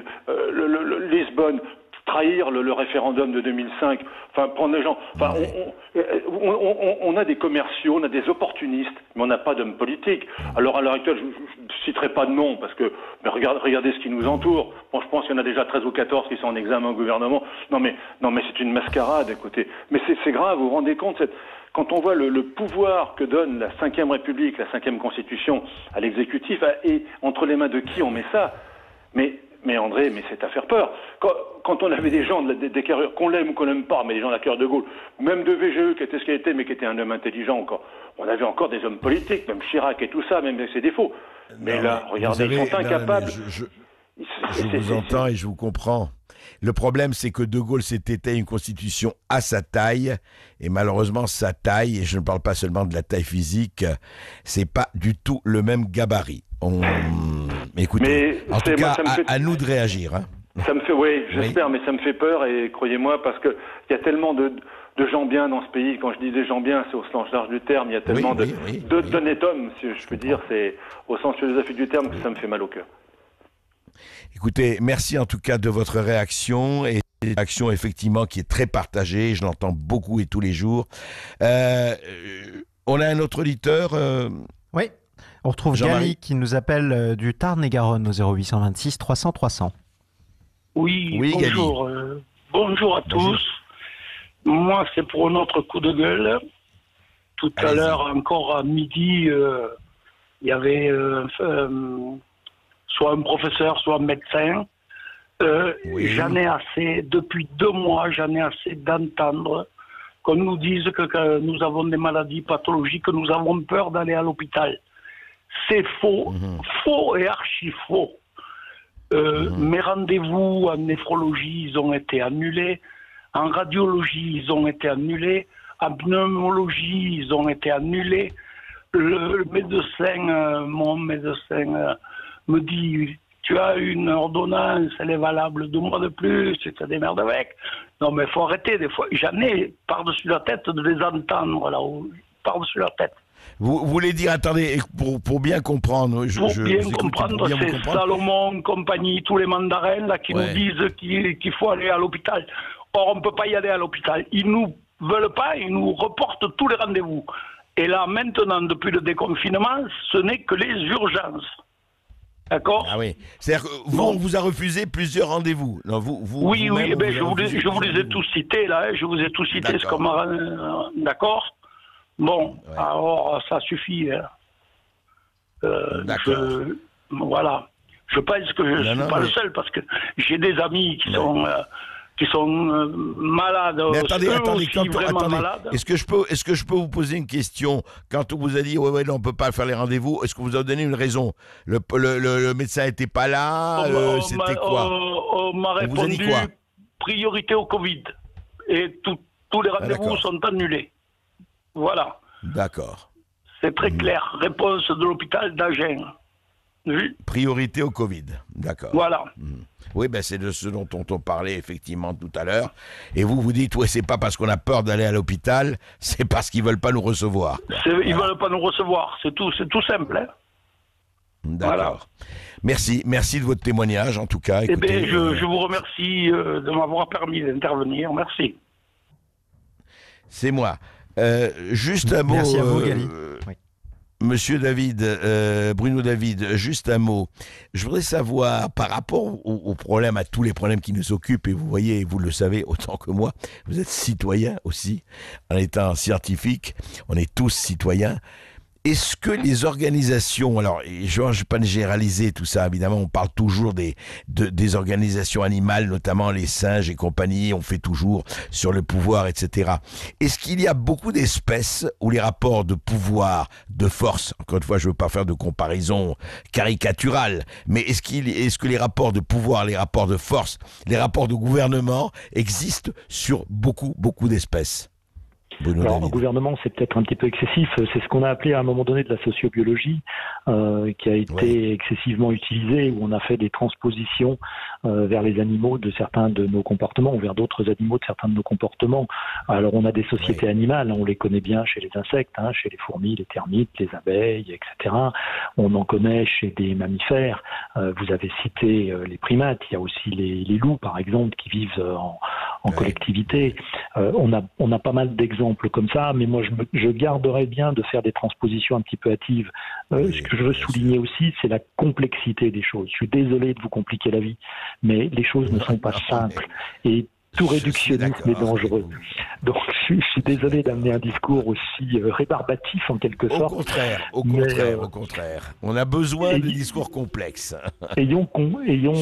Lisbonne, trahir le référendum de 2005, prendre les gens, on a des commerciaux, on a des opportunistes, mais on n'a pas d'hommes politiques. Alors à l'heure actuelle, je ne citerai pas de nom, parce que regardez ce qui nous entoure. Bon, je pense qu'il y en a déjà 13 ou 14 qui sont en examen au gouvernement. Non mais c'est une mascarade, écoutez. Mais c'est grave, vous vous rendez compte, quand on voit le pouvoir que donne la 5e République, la 5e Constitution à l'exécutif, et entre les mains de qui on met ça? Mais André, c'est à faire peur. Quand on avait des gens, des carrures, qu'on l'aime ou qu'on l'aime pas, mais des gens de la cœur de Gaulle, même de VGE, qui était ce qu'il était, mais qui était un homme intelligent encore, on avait encore des hommes politiques, même Chirac et tout ça, même avec ses défauts. Mais là, regardez, ils sont incapables. Je vous entends et je vous comprends. Le problème, c'est que De Gaulle s'était une constitution à sa taille, et malheureusement, sa taille, et je ne parle pas seulement de la taille physique, c'est pas du tout le même gabarit. Écoutez, en tout cas, à nous de réagir. Ça me fait, j'espère, mais ça me fait peur, et croyez-moi, parce qu'il y a tellement de gens bien dans ce pays. Quand je dis des gens bien, c'est au sens large du terme. Il y a tellement d'honnêtes hommes, si je peux dire, c'est au sens philosophique du terme, que ça me fait mal au cœur. Écoutez, merci en tout cas de votre réaction, et une réaction effectivement qui est très partagée, je l'entends beaucoup et tous les jours. On a un autre auditeur Oui, on retrouve Gali qui nous appelle du Tarn-et-Garonne au 0826 300 300. Oui, bonjour. Bonjour à tous. Moi, c'est pour un autre coup de gueule. Tout à l'heure, encore à midi, il y avait soit un professeur, soit un médecin. J'en ai assez, depuis 2 mois, j'en ai assez d'entendre qu'on nous dise que nous avons des maladies pathologiques, que nous avons peur d'aller à l'hôpital. C'est faux, faux et archi faux. Mes rendez-vous en néphrologie, ils ont été annulés. En radiologie, ils ont été annulés. En pneumologie, ils ont été annulés. le médecin, mon médecin me dit, tu as une ordonnance, elle est valable 2 mois de plus, tu te démerdes avec. Non mais il faut arrêter des fois. J'en ai par-dessus la tête de les entendre là, par-dessus la tête. Vous voulez dire, attendez, pour bien comprendre, c'est Salomon, compagnie, tous les mandarins là qui nous disent qu'il faut aller à l'hôpital. Or, on ne peut pas y aller à l'hôpital. Ils nous veulent pas, ils nous reportent tous les rendez-vous. Et là, maintenant, depuis le déconfinement, ce n'est que les urgences. D'accord? Ah oui. C'est-à-dire que on vous a refusé plusieurs rendez-vous. Non, oui, je vous les ai tous cités, là. Hein, je vous ai tous cités. D'accord? Bon, alors, ça suffit. D'accord. Voilà. Je pense que je ne suis pas le seul, parce que j'ai des amis qui sont malades. Mais attendez, malades. Est-ce que je peux vous poser une question? Quand on vous a dit ouais, non, on peut pas faire les rendez-vous, est-ce que vous avez donné une raison? Le médecin n'était pas là. C'était quoi? On m'a répondu priorité au Covid, et tous les rendez-vous sont annulés. Voilà. D'accord. C'est très clair. Réponse de l'hôpital d'Agen. Oui. Priorité au Covid, d'accord. Voilà. Oui, c'est de ce dont on parlait effectivement tout à l'heure. Et vous dites, c'est pas parce qu'on a peur d'aller à l'hôpital, c'est parce qu'ils veulent pas nous recevoir. Ils veulent pas nous recevoir, c'est tout simple. Hein. D'accord. Voilà. Merci de votre témoignage en tout cas. Écoutez, je vous remercie de m'avoir permis d'intervenir. Merci. C'est moi. Juste un mot. Merci à vous, Gali. Monsieur David, Bruno David, juste un mot. Je voudrais savoir, par rapport aux problèmes, à tous les problèmes qui nous occupent, et vous voyez, vous le savez autant que moi, vous êtes citoyen aussi, en étant scientifique, on est tous citoyens. Est-ce que les organisations, alors je ne vais pas généraliser tout ça, évidemment, on parle toujours des organisations animales, notamment les singes et compagnie, on fait toujours sur le pouvoir, etc. Est-ce qu'il y a beaucoup d'espèces où les rapports de pouvoir, de force, encore une fois, je ne veux pas faire de comparaison caricaturale, mais est-ce que les rapports de pouvoir, les rapports de force, les rapports de gouvernement existent sur beaucoup d'espèces? Alors, le gouvernement, c'est peut-être un petit peu excessif. C'est ce qu'on a appelé à un moment donné de la sociobiologie, qui a été excessivement utilisée, où on a fait des transpositions vers les animaux de certains de nos comportements, ou vers d'autres animaux de certains de nos comportements. Alors, on a des sociétés animales, on les connaît bien chez les insectes, chez les fourmis, les termites, les abeilles, etc. On en connaît chez des mammifères. Vous avez cité les primates. Il y a aussi les loups, par exemple, qui vivent en collectivité. On a pas mal d'exemples comme ça, mais moi je garderais bien de faire des transpositions un petit peu hâtives. Ce que je veux souligner aussi, c'est la complexité des choses. Je suis désolé de vous compliquer la vie, mais les choses ne sont pas simples. Et tout réductionnisme est dangereux. Donc je suis désolé d'amener un discours aussi rébarbatif en quelque sorte. Au contraire. On a besoin de discours complexes. ayons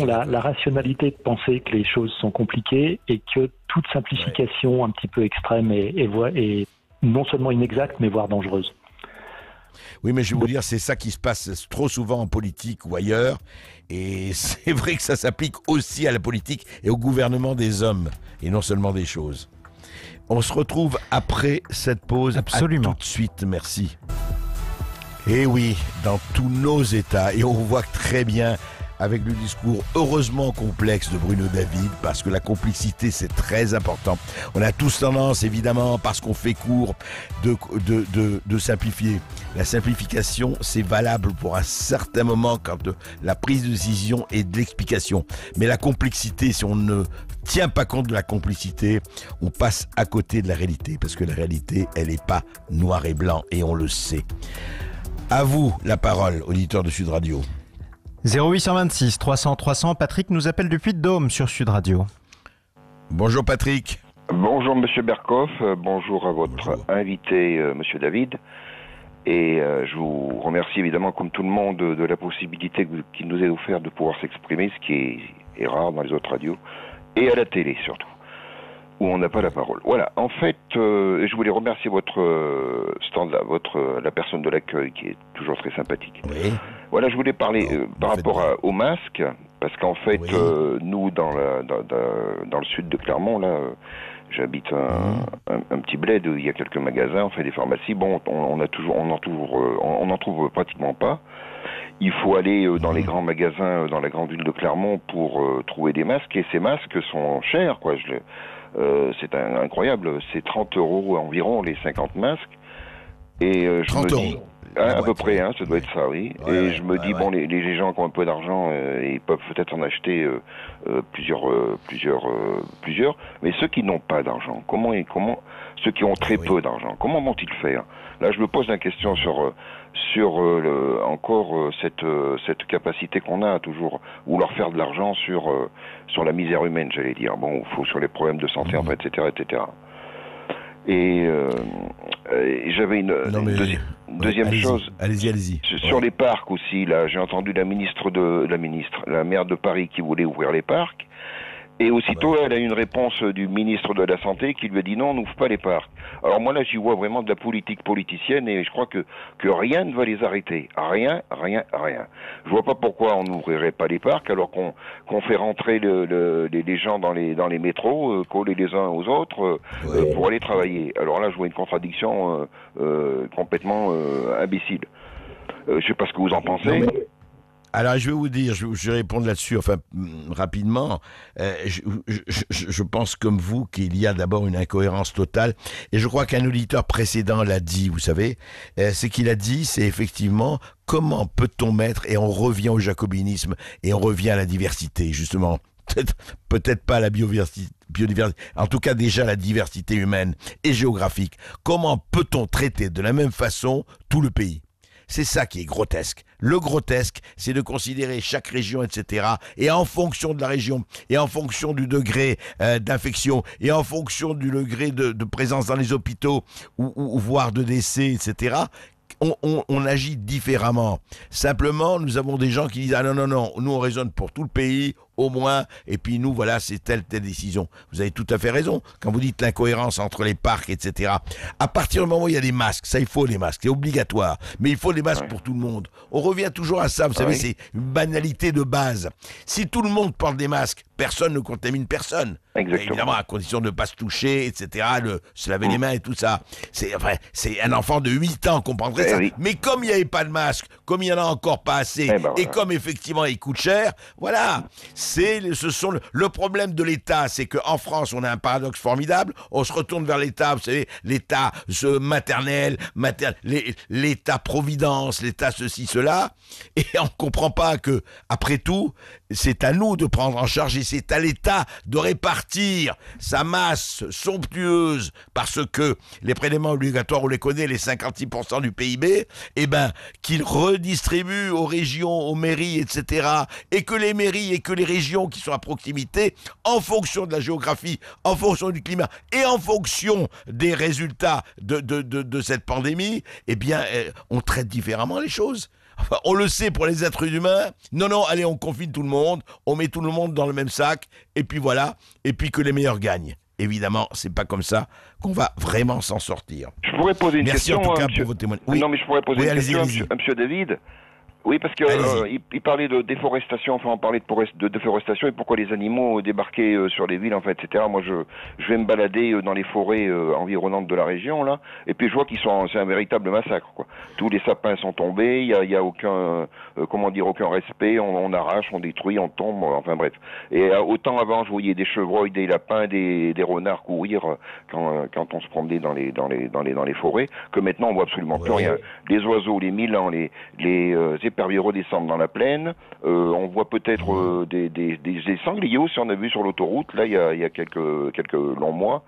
la rationalité de penser que les choses sont compliquées et que toute simplification un petit peu extrême est non seulement inexacte, mais voire dangereuse. Oui, mais je vais vous dire, c'est ça qui se passe trop souvent en politique ou ailleurs. Et c'est vrai que ça s'applique aussi à la politique et au gouvernement des hommes, et non seulement des choses. On se retrouve après cette pause. Absolument. À tout de suite, merci. Et oui, dans tous nos états, et on voit très bien avec le discours heureusement complexe de Bruno David, parce que la complicité c'est très important. On a tous tendance, évidemment, parce qu'on fait court, de simplifier. La simplification, c'est valable pour un certain moment quand la prise de décision est de l'explication. Mais la complexité, si on ne tient pas compte de la complicité, on passe à côté de la réalité, parce que la réalité, elle n'est pas noir et blanc, et on le sait. À vous la parole, auditeur de Sud Radio. 0826 300 300, Patrick nous appelle du Puy-de-Dôme sur Sud Radio. Bonjour Patrick. Bonjour Monsieur Berkoff, bonjour à votre invité Monsieur David. Et je vous remercie évidemment comme tout le monde de la possibilité qu'il nous est offerte de pouvoir s'exprimer, ce qui est rare dans les autres radios, et à la télé surtout, où on n'a pas la parole. Voilà, en fait, je voulais remercier votre stand, la personne de l'accueil qui est toujours très sympathique. Oui. Voilà, je voulais parler par rapport au masque, parce qu'en fait, nous, dans le sud de Clermont, là, J'habite un petit bled où il y a quelques magasins, on fait des pharmacies. Bon, on n'en trouve pratiquement pas. Il faut aller dans les grands magasins, dans la grande ville de Clermont pour trouver des masques. Et ces masques sont chers, quoi. C'est incroyable. C'est 30 € environ les 50 masques. Et je me dis, à peu près, ça doit être ça, oui. Et je me dis, bon, les gens qui ont un peu d'argent, ils peuvent peut-être en acheter plusieurs. Mais ceux qui n'ont pas d'argent, ceux qui ont très peu d'argent, comment vont-ils faire? Là, je me pose la question sur cette capacité qu'on a à toujours vouloir faire de l'argent sur la misère humaine, j'allais dire. Bon, il faut sur les problèmes de santé, enfin, etc., etc. Et j'avais une deuxième chose. Allez-y. Sur les parcs aussi, là, j'ai entendu la maire de Paris qui voulait ouvrir les parcs. Et aussitôt, elle a une réponse du ministre de la Santé qui lui a dit non, on n'ouvre pas les parcs. Alors moi là, j'y vois vraiment de la politique politicienne et je crois que rien ne va les arrêter. Rien. Je vois pas pourquoi on n'ouvrirait pas les parcs alors qu'on fait rentrer les gens dans les métros, collés les uns aux autres pour aller travailler. Alors là, je vois une contradiction complètement imbécile. Je sais pas ce que vous en pensez. Alors, je vais vous dire, je vais répondre là-dessus, rapidement. Je pense comme vous qu'il y a d'abord une incohérence totale. Et je crois qu'un auditeur précédent l'a dit, vous savez. Ce qu'il a dit, c'est effectivement comment peut-on mettre, et on revient au jacobinisme, et on revient à la diversité, justement. Peut-être pas à la biodiversité, en tout cas déjà la diversité humaine et géographique. Comment peut-on traiter de la même façon tout le pays ? C'est ça qui est grotesque. Le grotesque, c'est de considérer chaque région, etc. Et en fonction de la région, et en fonction du degré d'infection, et en fonction du degré de présence dans les hôpitaux, ou voire de décès, etc., on agit différemment. Simplement, nous avons des gens qui disent « Ah non, nous on raisonne pour tout le pays, au moins, et puis nous, voilà, c'est telle décision. » Vous avez tout à fait raison quand vous dites l'incohérence entre les parcs, etc. À partir du moment où il y a des masques, ça, il faut les masques, c'est obligatoire. Mais il faut des masques pour tout le monde. On revient toujours à ça, vous savez, c'est une banalité de base. Si tout le monde porte des masques, personne ne contamine personne. Évidemment, à condition de ne pas se toucher, etc., de se laver les mains et tout ça. C'est un enfant de 8 ans comprendrait ça. Oui. Mais comme il n'y avait pas de masque, comme il n'y en a encore pas assez, et comme effectivement il coûte cher, voilà. Le problème de l'État, c'est qu'en France, on a un paradoxe formidable. On se retourne vers l'État, vous savez, l'État maternel, l'État-providence, l'État ceci, cela. Et on ne comprend pas que, après tout, c'est à nous de prendre en charge et c'est à l'État de répartir sa masse somptueuse parce que les prélèvements obligatoires, on les connaît, les 56% du PIB, qu'il redistribue aux régions, aux mairies, etc. Et que les mairies et que les régions qui sont à proximité, en fonction de la géographie, en fonction du climat et en fonction des résultats de cette pandémie, on traite différemment les choses. Enfin, on le sait pour les êtres humains. Non, allez, on confine tout le monde, on met tout le monde dans le même sac, et puis voilà, et puis que les meilleurs gagnent. Évidemment, c'est pas comme ça qu'on va vraiment s'en sortir. Je pourrais poser une question, en tout cas, monsieur... pour vos témoignages. Oui. Non, mais je pourrais poser une question à monsieur David. Oui, parce que il parlait de déforestation, enfin on parlait de déforestation et pourquoi les animaux débarquaient sur les villes, enfin, etc. Moi, je vais me balader dans les forêts environnantes de la région, là, et puis je vois c'est un véritable massacre, quoi. Tous les sapins sont tombés, il y a aucun, aucun respect, on arrache, on détruit, on tombe, enfin bref. Et autant avant, je voyais des chevreuils, des lapins, des renards courir quand on se promenait dans les forêts, que maintenant on voit absolument plus rien. Les oiseaux, les milans, les éperviers redescendent dans la plaine. On voit peut-être des sangliers aussi, on a vu sur l'autoroute, là, il y a quelques longs mois.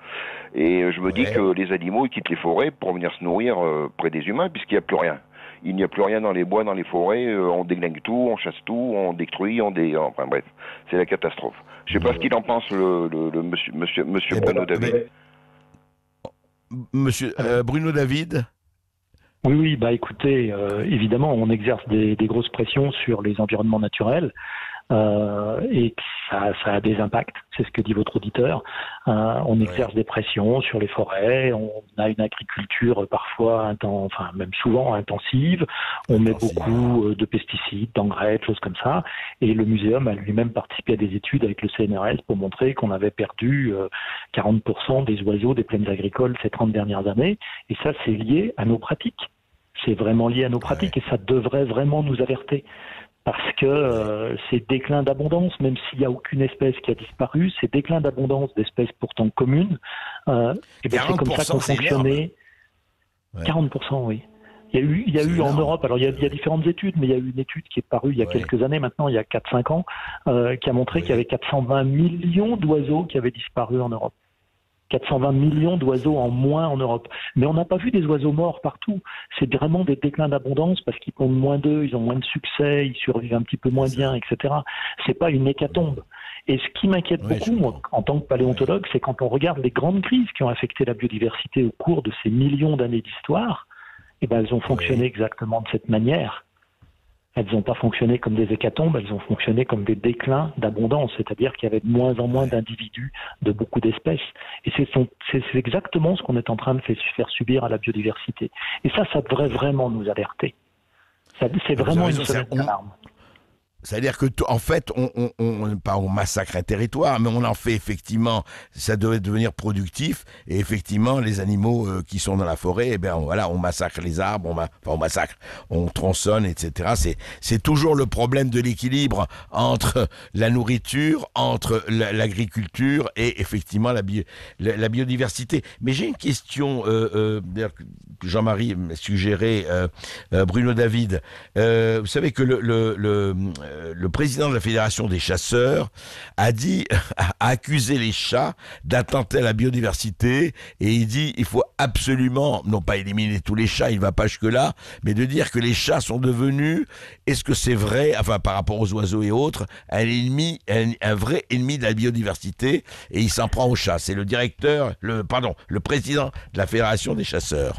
Et je me dis que les animaux, ils quittent les forêts pour venir se nourrir près des humains, puisqu'il n'y a plus rien. Il n'y a plus rien dans les bois, dans les forêts. On déglingue tout, on chasse tout, on détruit, enfin bref, c'est la catastrophe. Je ne sais pas ce qu'il en pense, le monsieur Bruno David. Monsieur Bruno David. Oui, écoutez, évidemment, on exerce des grosses pressions sur les environnements naturels. et ça a des impacts, c'est ce que dit votre auditeur. On exerce des pressions sur les forêts, on a une agriculture parfois, même souvent intensive, on met beaucoup de pesticides, d'engrais, de choses comme ça, et le muséum a lui-même participé à des études avec le CNRS pour montrer qu'on avait perdu 40% des oiseaux des plaines agricoles ces 30 dernières années, et ça c'est lié à nos pratiques. C'est vraiment lié à nos pratiques et ça devrait vraiment nous alerter. Parce que ces déclins d'abondance, même s'il n'y a aucune espèce qui a disparu, ces déclins d'abondance d'espèces pourtant communes, c'est comme ça qu'on fonctionnait. 40%, oui. Il y a eu en Europe, alors il y a différentes études, mais il y a eu une étude qui est parue il y a quelques années maintenant, il y a 4-5 ans, qui a montré qu'il y avait 420 millions d'oiseaux qui avaient disparu en Europe. 420 millions d'oiseaux en moins en Europe. Mais on n'a pas vu des oiseaux morts partout. C'est vraiment des déclins d'abondance parce qu'ils pondent moins d'œufs, ils ont moins de succès, ils survivent un petit peu moins bien, etc. C'est pas une hécatombe. Et ce qui m'inquiète beaucoup, moi, en tant que paléontologue, c'est quand on regarde les grandes crises qui ont affecté la biodiversité au cours de ces millions d'années d'histoire, eh ben, elles ont fonctionné exactement de cette manière. Elles n'ont pas fonctionné comme des hécatombes, elles ont fonctionné comme des déclins d'abondance, c'est-à-dire qu'il y avait de moins en moins d'individus de beaucoup d'espèces. Et c'est exactement ce qu'on est en train de faire subir à la biodiversité. Et ça devrait vraiment nous alerter. C'est vraiment une sonnette d'alarme. C'est-à-dire que, en fait, on massacre un territoire, mais on en fait effectivement, ça devait devenir productif, et effectivement, les animaux qui sont dans la forêt, eh bien, voilà, on massacre les arbres, on tronçonne, etc. C'est toujours le problème de l'équilibre entre la nourriture, entre l'agriculture et effectivement la biodiversité. Mais j'ai une question, Jean-Marie m'a suggéré, Bruno David. Vous savez que le président de la Fédération des chasseurs a accusé les chats d'attenter à la biodiversité, et il dit il faut absolument, non pas éliminer tous les chats, il ne va pas jusque-là, mais de dire que les chats sont devenus, est-ce que c'est vrai, enfin par rapport aux oiseaux et autres, un vrai ennemi de la biodiversité, et il s'en prend aux chats. C'est le président de la Fédération des chasseurs.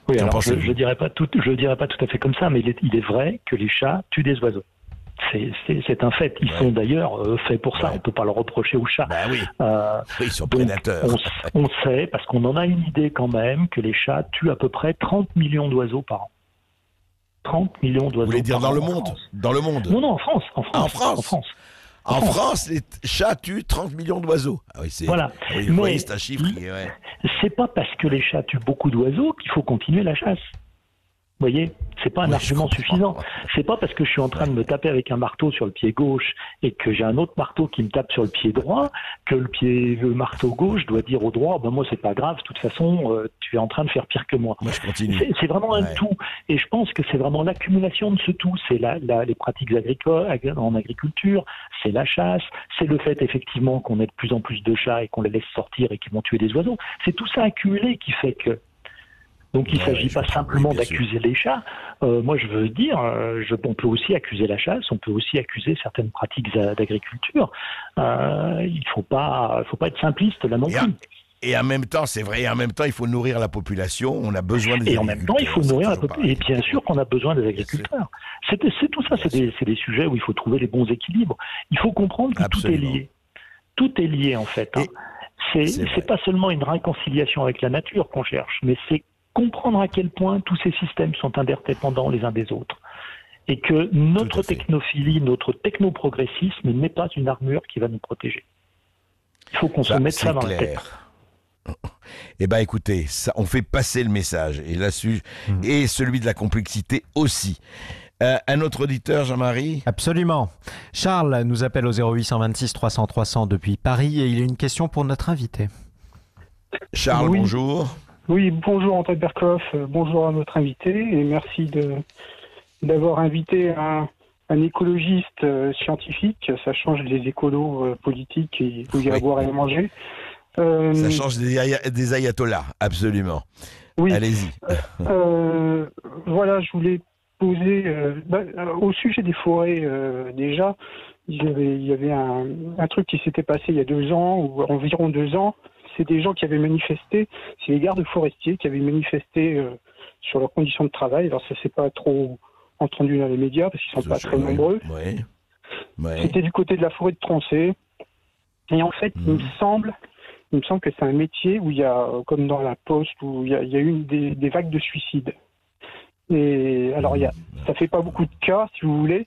Oui, alors je dirais pas tout à fait comme ça, mais il est vrai que les chats tuent des oiseaux. C'est un fait. Ils sont d'ailleurs faits pour ça. On ne peut pas le reprocher aux chats. Ben oui. Ils sont prédateurs. On sait, parce qu'on en a une idée quand même, que les chats tuent à peu près 30 millions d'oiseaux par an. 30 millions d'oiseaux. Vous voulez dire dans le monde? Dans le monde? Non, en France. En France, les chats tuent 30 millions d'oiseaux. Ah oui, voilà. Oui, vous voyez, c'est un chiffre. C'est pas parce que les chats tuent beaucoup d'oiseaux qu'il faut continuer la chasse. Vous voyez, c'est pas un argument suffisant. C'est pas parce que je suis en train de me taper avec un marteau sur le pied gauche et que j'ai un autre marteau qui me tape sur le pied droit que le marteau gauche doit dire au droit, ben moi c'est pas grave, de toute façon tu es en train de faire pire que moi. Moi je continue. C'est vraiment un tout, et je pense que c'est vraiment l'accumulation de ce tout. C'est les pratiques agricoles en agriculture, c'est la chasse, c'est le fait effectivement qu'on ait de plus en plus de chats et qu'on les laisse sortir et qu'ils vont tuer des oiseaux. C'est tout ça accumulé qui fait que. Donc il ne s'agit pas simplement d'accuser les chats. Moi je veux dire, on peut aussi accuser la chasse, on peut aussi accuser certaines pratiques d'agriculture. Il ne faut pas être simpliste là non plus. Et en même temps, c'est vrai, il faut nourrir la population, on a besoin des agriculteurs. Et en même temps, il faut nourrir la population. Et bien sûr qu'on a besoin des agriculteurs. C'est tout ça, c'est des sujets où il faut trouver les bons équilibres. Il faut comprendre que tout est lié. Tout est lié en fait. C'est pas seulement une réconciliation avec la nature qu'on cherche, mais c'est comprendre à quel point tous ces systèmes sont interdépendants les uns des autres. Et que notre technophilie, notre technoprogressisme n'est pas une armure qui va nous protéger. Il faut qu'on se mette ça dans la tête. Eh bien écoutez, on fait passer le message, et là-dessus, et celui de la complexité aussi. Un autre auditeur, Jean-Marie? Absolument. Charles nous appelle au 0826 300 300 depuis Paris, et il a une question pour notre invité. Charles, oui. Bonjour. Oui, bonjour André Berkoff, bonjour à notre invité, et merci d'avoir invité un écologiste scientifique. Ça change des écolos politiques et où il y a à boire et à manger. Ça change des ayatollahs, absolument. Oui. Allez-y. Voilà, je voulais poser, au sujet des forêts, déjà, il y avait un truc qui s'était passé il y a 2 ans, ou environ 2 ans. C'est des gens qui avaient manifesté, c'est les gardes forestiers qui avaient manifesté sur leurs conditions de travail. Alors ça s'est pas trop entendu dans les médias parce qu'ils sont pas très nombreux. Oui. C'était du côté de la forêt de Troncé. Et en fait, il me semble que c'est un métier où il y a, comme dans la Poste, où il y a eu des vagues de suicides. Et alors, ça fait pas beaucoup de cas, si vous voulez,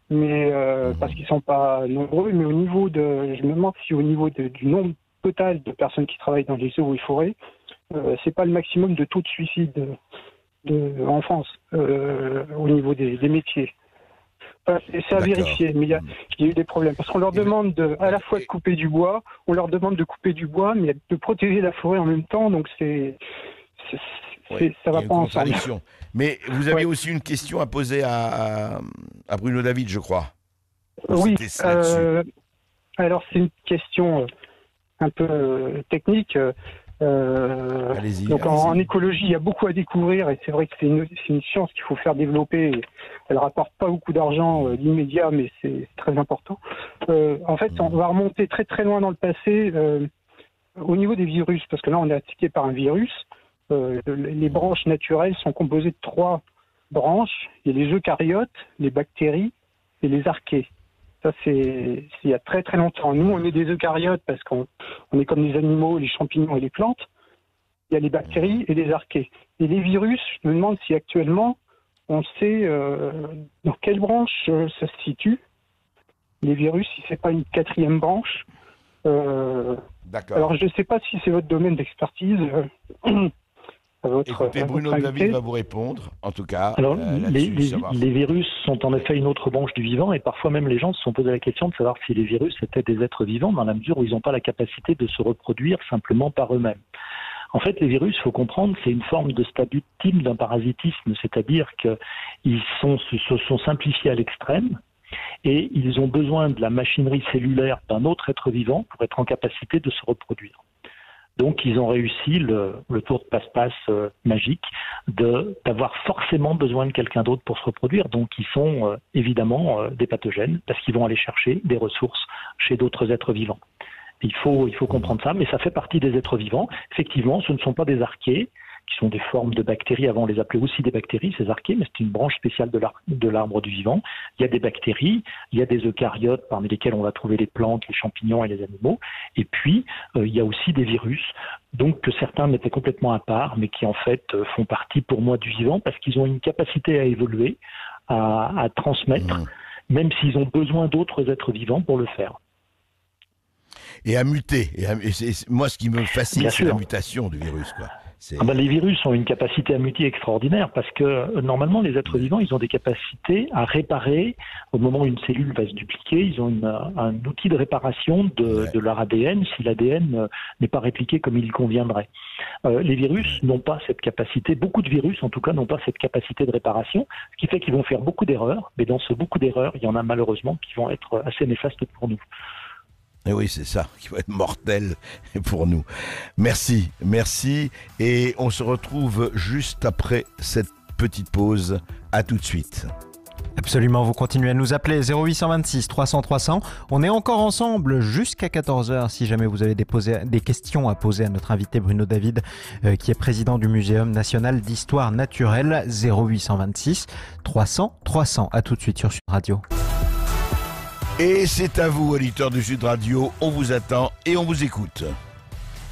mais parce qu'ils sont pas nombreux. Mais je me demande si au niveau du nombre total de personnes qui travaillent dans les eaux et forêts, c'est pas le maximum de taux de suicide en France au niveau des métiers. C'est à vérifier, mais il y a eu des problèmes. Parce qu'on leur demande à la fois de couper du bois, mais de protéger la forêt en même temps, donc ça va pas ensemble. Mais vous avez aussi une question à poser à Bruno David, je crois. Oui, alors c'est une question un peu technique. Donc en écologie, il y a beaucoup à découvrir et c'est vrai que c'est une science qu'il faut faire développer. Elle rapporte pas beaucoup d'argent d'immédiat, mais c'est très important. En fait, on va remonter très très loin dans le passé au niveau des virus, parce que là, on est attaqué par un virus. Les branches naturelles sont composées de 3 branches. Il y a les eucaryotes, les bactéries et les archées. Ça, c'est il y a très très longtemps. Nous, on est des eucaryotes parce qu'on est comme les animaux, les champignons et les plantes. Il y a les bactéries et les archées. Et les virus, je me demande si actuellement, on sait dans quelle branche ça se situe. Les virus, si c'est pas une 4e branche. D'accord. Alors, je ne sais pas si c'est votre domaine d'expertise. Écoutez, Bruno David va vous répondre, en tout cas. Alors, les virus sont en effet une autre branche du vivant, et parfois même les gens se sont posé la question de savoir si les virus étaient des êtres vivants, dans la mesure où ils n'ont pas la capacité de se reproduire simplement par eux-mêmes. En fait, les virus, il faut comprendre, c'est une forme de stade ultime d'un parasitisme, c'est-à-dire qu'ils se sont simplifiés à l'extrême, et ils ont besoin de la machinerie cellulaire d'un autre être vivant pour être en capacité de se reproduire. Donc, ils ont réussi le tour de passe-passe magique d'avoir forcément besoin de quelqu'un d'autre pour se reproduire. Donc, ils sont évidemment des pathogènes parce qu'ils vont aller chercher des ressources chez d'autres êtres vivants. Il faut comprendre ça, mais ça fait partie des êtres vivants. Effectivement, ce ne sont pas des archées, qui sont des formes de bactéries. Avant, on les appelait aussi des bactéries, ces archées, mais c'est une branche spéciale de l'arbre du vivant. Il y a des bactéries, il y a des eucaryotes, parmi lesquels on va trouver les plantes, les champignons et les animaux. Et puis, il y a aussi des virus, donc que certains mettaient complètement à part, mais qui en fait font partie pour moi du vivant, parce qu'ils ont une capacité à évoluer, à transmettre, même s'ils ont besoin d'autres êtres vivants pour le faire. Et à muter. Moi, ce qui me fascine, c'est la mutation du virus, quoi. Les virus ont une capacité à muter extraordinaire parce que normalement les êtres vivants ils ont des capacités à réparer au moment où une cellule va se dupliquer, ils ont un outil de réparation de leur ADN si l'ADN n'est pas répliqué comme il conviendrait. Les virus n'ont pas cette capacité, beaucoup de virus en tout cas n'ont pas cette capacité de réparation, ce qui fait qu'ils vont faire beaucoup d'erreurs, mais dans ce beaucoup d'erreurs il y en a malheureusement qui vont être assez néfastes pour nous. Et oui, c'est ça, qui va être mortel pour nous. Merci, et on se retrouve juste après cette petite pause. À tout de suite. Absolument, vous continuez à nous appeler 0826 300 300. On est encore ensemble jusqu'à 14h si jamais vous avez des questions à poser à notre invité Bruno David, qui est président du Muséum national d'histoire naturelle. 0826 300 300. À tout de suite sur Sud Radio. Et c'est à vous, auditeurs de Sud Radio, on vous attend et on vous écoute.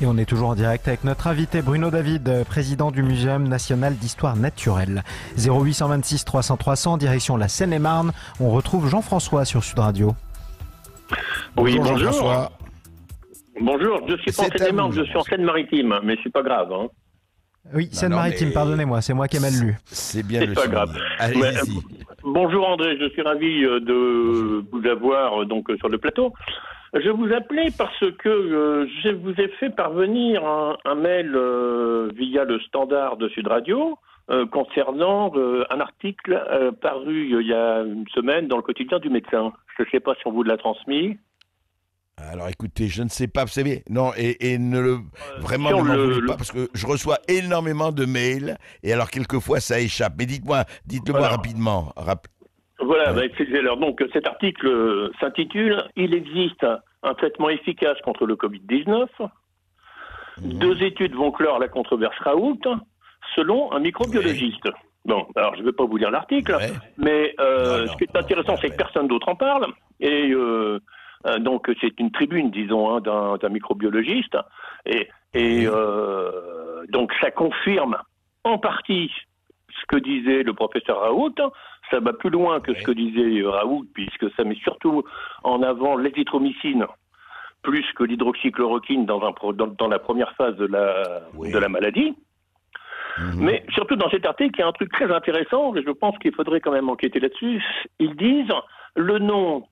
Et on est toujours en direct avec notre invité Bruno David, président du Muséum national d'histoire naturelle. 0826 300 300, direction la Seine-et-Marne. On retrouve Jean-François sur Sud Radio. Oui, bonjour. Jean-François. Bonjour, je suis pas en Seine-et-Marne, je suis en Seine-Maritime, mais c'est pas grave. Hein. Oui, Seine-Maritime, pardonnez-moi, c'est moi qui ai mal lu. C'est bien le pas grave. Allez-y. Bonjour André, je suis ravi de vous avoir donc sur le plateau. Je vous appelais parce que je vous ai fait parvenir un mail via le standard de Sud Radio concernant un article paru il y a une semaine dans le quotidien du médecin. Je ne sais pas si on vous l'a transmis. Alors écoutez, je ne sais pas, vous savez, non, et ne le vraiment ne m'en voulez pas parce que je reçois énormément de mails et alors quelquefois ça échappe. Mais dites-le-moi rapidement. Voilà, alors donc cet article s'intitule « Il existe un traitement efficace contre le Covid-19 ». 2 études vont clore la controverse Raoult selon un microbiologiste. Bon, alors je ne vais pas vous lire l'article, mais ce qui est intéressant, c'est que personne d'autre en parle. Et donc, c'est une tribune, disons, d'un microbiologiste. Et donc, ça confirme en partie ce que disait le professeur Raoult. Ça va plus loin que ce que disait Raoult, puisque ça met surtout en avant l'azithromycine plus que l'hydroxychloroquine dans la première phase de la maladie. Mais surtout dans cet article, il y a un truc très intéressant, et je pense qu'il faudrait quand même enquêter là-dessus. Ils disent le nom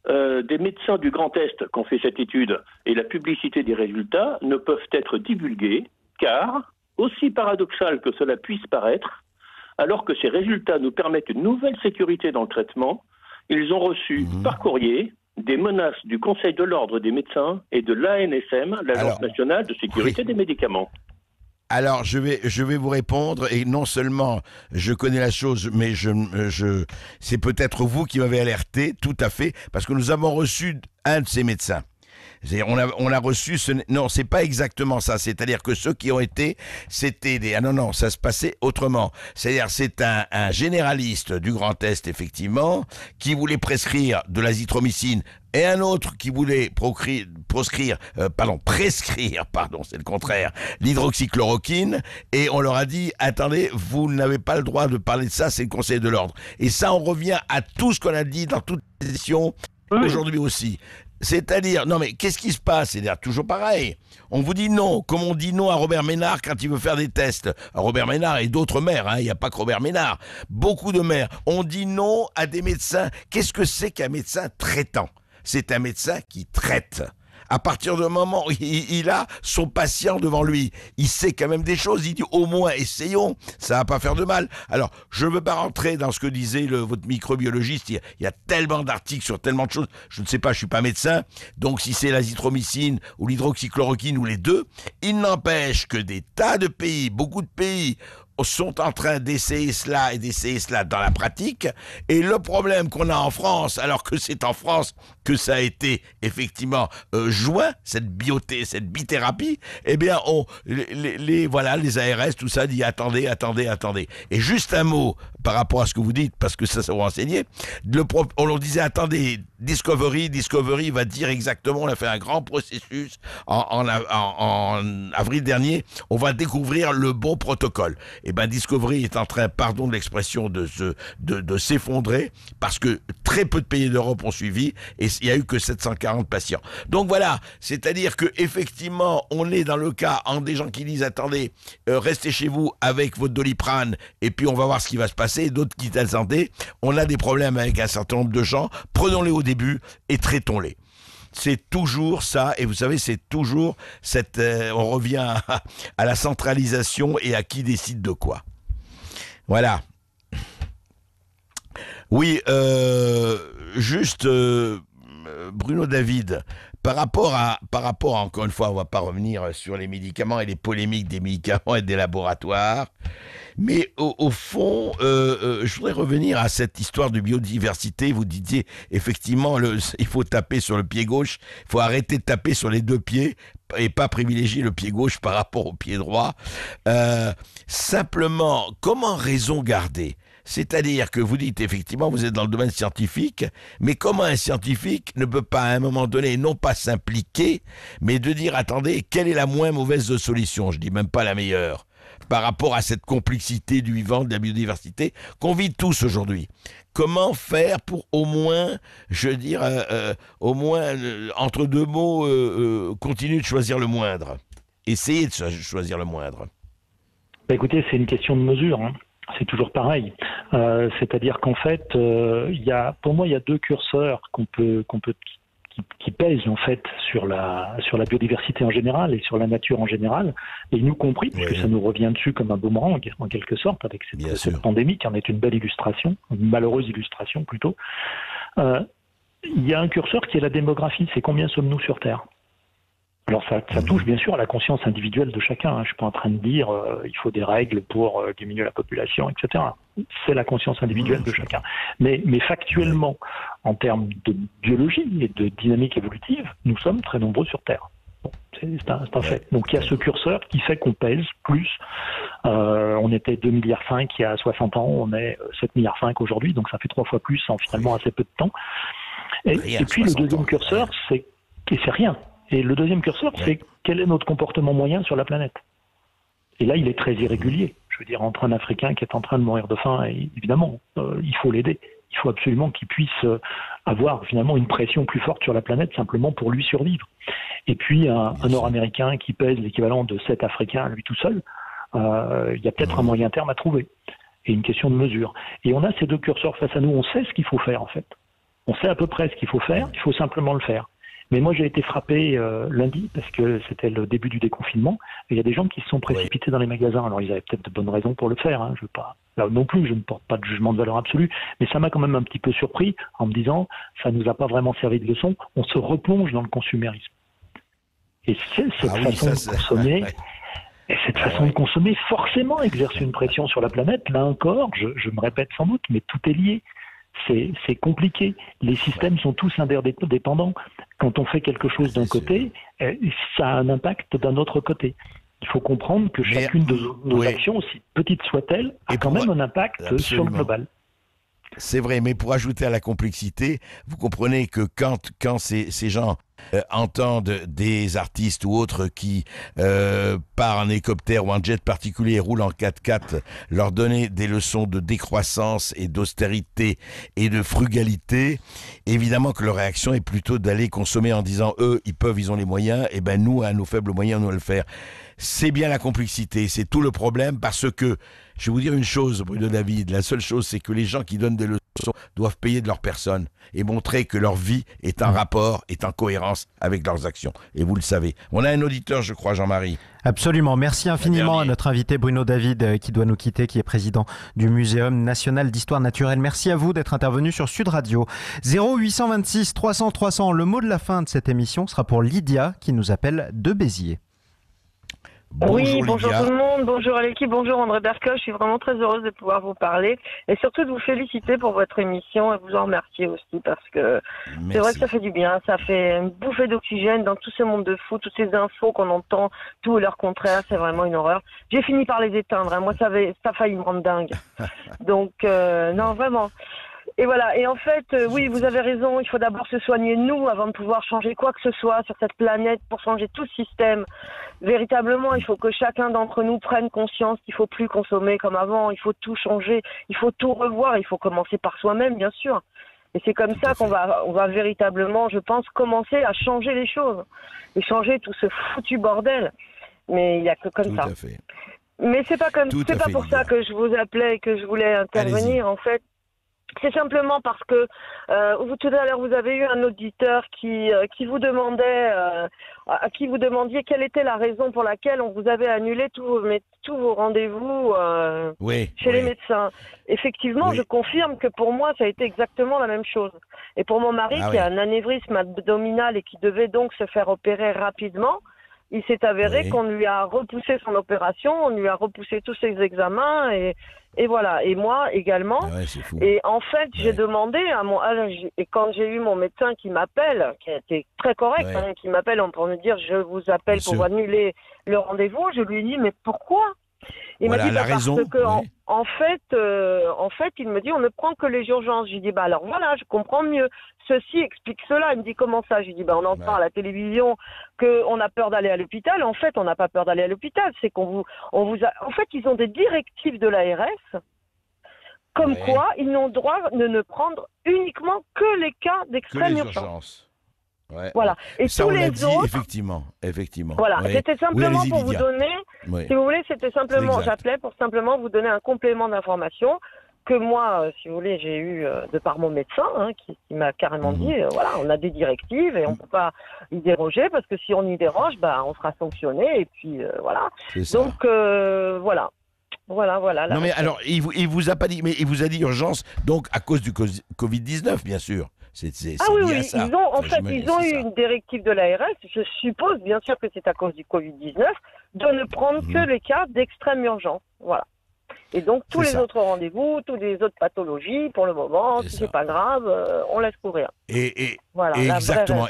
des médecins du Grand Est qui ont fait cette étude et la publicité des résultats ne peuvent être divulgués, car, aussi paradoxal que cela puisse paraître, alors que ces résultats nous permettent une nouvelle sécurité dans le traitement, ils ont reçu par courrier des menaces du Conseil de l'Ordre des médecins et de l'ANSM, l'Agence nationale de sécurité des médicaments. Alors, je vais vous répondre, et non seulement je connais la chose, mais c'est peut-être vous qui m'avez alerté, tout à fait, parce que nous avons reçu un de ces médecins. On a reçu non, c'est pas exactement ça. C'est-à-dire que ceux qui ont été, c'était des... Ah non, ça se passait autrement. C'est-à-dire, c'est un généraliste du Grand Est, effectivement, qui voulait prescrire de l'azithromycine, et un autre qui voulait prescrire, c'est le contraire, l'hydroxychloroquine, et on leur a dit, attendez, vous n'avez pas le droit de parler de ça, c'est le Conseil de l'Ordre. Et ça, on revient à tout ce qu'on a dit dans toutes les éditions, aujourd'hui aussi. C'est-à-dire, non mais qu'est-ce qui se passe? C'est-à-dire toujours pareil. On vous dit non, comme on dit non à Robert Ménard quand il veut faire des tests. Robert Ménard et d'autres maires, il n'y a pas que Robert Ménard. Beaucoup de maires. On dit non à des médecins. Qu'est-ce que c'est qu'un médecin traitant? C'est un médecin qui traite. À partir du moment où il a son patient devant lui, il sait quand même des choses, il dit au moins essayons, ça va pas faire de mal. Alors, je ne veux pas rentrer dans ce que disait votre microbiologiste, il y a tellement d'articles sur tellement de choses, je ne sais pas, je suis pas médecin, donc si c'est l'azithromycine ou l'hydroxychloroquine ou les deux, il n'empêche que des tas de pays, beaucoup de pays, sont en train d'essayer cela et d'essayer cela dans la pratique. Et le problème qu'on a en France, alors que c'est en France que ça a été effectivement joint, cette bithérapie, eh bien, les ARS, tout ça dit attendez. Et juste un mot par rapport à ce que vous dites, parce que ça vous renseigner. On leur disait attendez, Discovery va dire exactement, on a fait un grand processus en avril dernier, on va découvrir le bon protocole. Et ben Discovery est en train, pardon de l'expression, de s'effondrer parce que très peu de pays d'Europe ont suivi et il n'y a eu que 740 patients. Donc voilà, c'est-à-dire que effectivement, on est dans le cas en des gens qui disent attendez, restez chez vous avec votre Doliprane et puis on va voir ce qui va se passer. D'autres qui disent attendez, on a des problèmes avec un certain nombre de gens, prenons-les au début et traitons-les. C'est toujours ça, et vous savez, c'est toujours on revient à la centralisation et à qui décide de quoi. Voilà. Oui, juste Bruno David, par rapport à, encore une fois, on ne va pas revenir sur les médicaments et les polémiques des médicaments et des laboratoires, mais au fond, je voudrais revenir à cette histoire de biodiversité. Vous disiez, effectivement, il faut taper sur le pied gauche, il faut arrêter de taper sur les deux pieds et pas privilégier le pied gauche par rapport au pied droit. Simplement, comment raison garder ? C'est-à-dire que vous dites, effectivement, vous êtes dans le domaine scientifique, mais comment un scientifique ne peut pas, à un moment donné, non pas s'impliquer, mais de dire, attendez, quelle est la moins mauvaise solution ? Je dis même pas la meilleure, par rapport à cette complexité du vivant, de la biodiversité, qu'on vit tous aujourd'hui. Comment faire pour au moins, je veux dire, entre deux mots, continuer de choisir le moindre ? Essayer de choisir le moindre. Bah écoutez, c'est une question de mesure, hein. C'est toujours pareil. C'est-à-dire qu'en fait, pour moi, il y a deux curseurs qui pèsent en fait sur la biodiversité en général et sur la nature en général, et nous compris, puisque ça nous revient dessus comme un boomerang en quelque sorte avec cette pandémie qui en est une belle illustration, une malheureuse illustration plutôt. Il y a un curseur qui est la démographie, c'est combien sommes-nous sur Terre ? Alors ça touche bien sûr à la conscience individuelle de chacun. Je ne suis pas en train de dire il faut des règles pour diminuer la population, etc. C'est la conscience individuelle de chacun. Mais factuellement, en termes de biologie et de dynamique évolutive, nous sommes très nombreux sur Terre. Bon, c'est un fait. Donc il y a ce curseur qui fait qu'on pèse plus On était 2,5 milliards il y a 60 ans, on est 7,5 milliards aujourd'hui, donc ça fait 3 fois plus en finalement assez peu de temps. Et puis le deuxième curseur, c'est rien. Et le deuxième curseur, c'est quel est notre comportement moyen sur la planète. Et là, il est très irrégulier. Je veux dire, entre un Africain qui est en train de mourir de faim, et évidemment, il faut l'aider. Il faut absolument qu'il puisse avoir finalement une pression plus forte sur la planète simplement pour lui survivre. Et puis un Nord-Américain qui pèse l'équivalent de 7 Africains, lui tout seul, il y a peut-être un moyen terme à trouver. Et une question de mesure. Et on a ces deux curseurs face à nous, on sait ce qu'il faut faire en fait. On sait à peu près ce qu'il faut faire, il faut simplement le faire. Mais moi j'ai été frappé lundi, parce que c'était le début du déconfinement, et il y a des gens qui se sont précipités dans les magasins. Alors ils avaient peut-être de bonnes raisons pour le faire, hein. Je veux pas, là non plus, je ne porte pas de jugement de valeur absolue, mais ça m'a quand même un petit peu surpris en me disant, ça nous a pas vraiment servi de leçon, on se replonge dans le consumérisme. Et cette façon de consommer... Et cette façon de consommer forcément exerce une pression sur la planète. Là encore, je me répète sans doute, mais tout est lié. C'est compliqué. Les systèmes sont tous interdépendants. Quand on fait quelque chose d'un côté, ça a un impact d'un autre côté. Il faut comprendre que chacune de nos actions, aussi petites soient-elles, a quand même un impact sur le global. C'est vrai, mais pour ajouter à la complexité, vous comprenez que quand ces gens entendent des artistes ou autres qui, par un hélicoptère ou un jet particulier, roulent en 4x4, leur donner des leçons de décroissance et d'austérité et de frugalité, évidemment que leur réaction est plutôt d'aller consommer en disant « eux, ils ont les moyens, et ben nous, à nos faibles moyens, nous allons le faire ». C'est bien la complexité, c'est tout le problème, parce que, je vais vous dire une chose, Bruno David, la seule chose, c'est que les gens qui donnent des leçons doivent payer de leur personne et montrer que leur vie est en rapport, est en cohérence avec leurs actions. Et vous le savez. On a un auditeur, je crois, Jean-Marie. Absolument. Merci infiniment à notre invité Bruno David, qui doit nous quitter, qui est président du Muséum national d'histoire naturelle. Merci à vous d'être intervenu sur Sud Radio. 0826 300 300. Le mot de la fin de cette émission sera pour Lydia, qui nous appelle de Béziers. Bonjour tout le monde, bonjour à l'équipe, bonjour André Bercoff, je suis vraiment très heureuse de pouvoir vous parler et surtout de vous féliciter pour votre émission et vous en remercier aussi parce que c'est vrai que ça fait du bien, ça fait une bouffée d'oxygène dans tout ce monde de fou, toutes ces infos qu'on entend, tout et leur contraire, c'est vraiment une horreur. J'ai fini par les éteindre, hein. Moi ça a failli me rendre dingue, donc non vraiment. Et voilà, et en fait, oui, vous avez raison, il faut d'abord se soigner nous avant de pouvoir changer quoi que ce soit sur cette planète pour changer tout le système. Véritablement, il faut que chacun d'entre nous prenne conscience qu'il faut plus consommer comme avant, il faut tout changer, il faut tout revoir, il faut commencer par soi-même, bien sûr. Et c'est comme ça qu'on va véritablement, je pense, commencer à changer les choses et changer tout ce foutu bordel. Mais il n'y a que comme ça. Mais c'est pas pour ça que je vous appelais et que je voulais intervenir, en fait. C'est simplement parce que tout à l'heure vous avez eu un auditeur qui vous demandait à qui vous demandiez quelle était la raison pour laquelle on vous avait annulé tous vos rendez-vous chez les médecins. Effectivement, je confirme que pour moi ça a été exactement la même chose. Et pour mon mari qui a un anévrisme abdominal et qui devait donc se faire opérer rapidement, il s'est avéré qu'on lui a repoussé son opération, on lui a repoussé tous ses examens et voilà. Et moi également. Et en fait, j'ai demandé et quand j'ai eu mon médecin qui m'appelle, qui a été très correct, qui m'appelle pour me dire je vous appelle pour annuler le rendez-vous, je lui ai dit mais pourquoi? Il m'a dit parce que en fait, il me dit on ne prend que les urgences. J'ai dit bah alors voilà, je comprends mieux. Ceci explique cela. Il me dit comment ça? J'ai dit bah on entend à la télévision qu'on a peur d'aller à l'hôpital. En fait, on n'a pas peur d'aller à l'hôpital. C'est on vous a. En fait, ils ont des directives de l'ARS comme quoi ils n'ont droit de ne prendre uniquement que les cas d'extrême urgence. Voilà. Et ça, tous on l'a les dit, autres, effectivement. Voilà, c'était simplement pour vous donner, si vous voulez, c'était simplement, j'appelais pour simplement vous donner un complément d'information que moi, si vous voulez, j'ai eu de par mon médecin, qui m'a carrément dit, voilà, on a des directives et on ne peut pas y déroger parce que si on y déroge, on sera sanctionné et puis voilà. Donc voilà. Voilà. Non mais alors, il vous a pas dit, mais il vous a dit urgence, donc à cause du Covid-19, bien sûr. Oui, ils ont eu une directive de l'ARS, je suppose bien sûr que c'est à cause du Covid-19, de ne prendre que les cas d'extrême urgence. Voilà. Et donc tous les autres rendez-vous, toutes les autres pathologies, pour le moment, si c'est pas grave, on laisse courir. Voilà, exactement.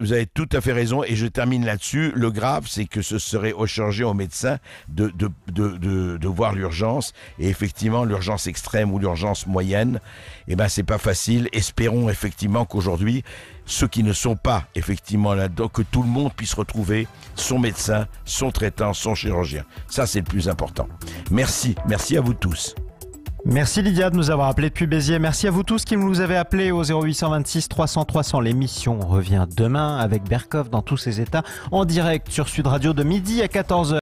Vous avez tout à fait raison et je termine là-dessus. Le grave, c'est que ce serait chargé aux médecins de voir l'urgence et effectivement l'urgence extrême ou l'urgence moyenne, c'est pas facile. Espérons effectivement qu'aujourd'hui, ceux qui ne sont pas effectivement là-dedans, que tout le monde puisse retrouver son médecin, son traitant, son chirurgien. Ça, c'est le plus important. Merci à vous tous. Merci Lydia de nous avoir appelé depuis Béziers. Merci à vous tous qui nous avez appelé au 0826 300 300. L'émission revient demain avec Berkoff dans tous ses états en direct sur Sud Radio de midi à 14h.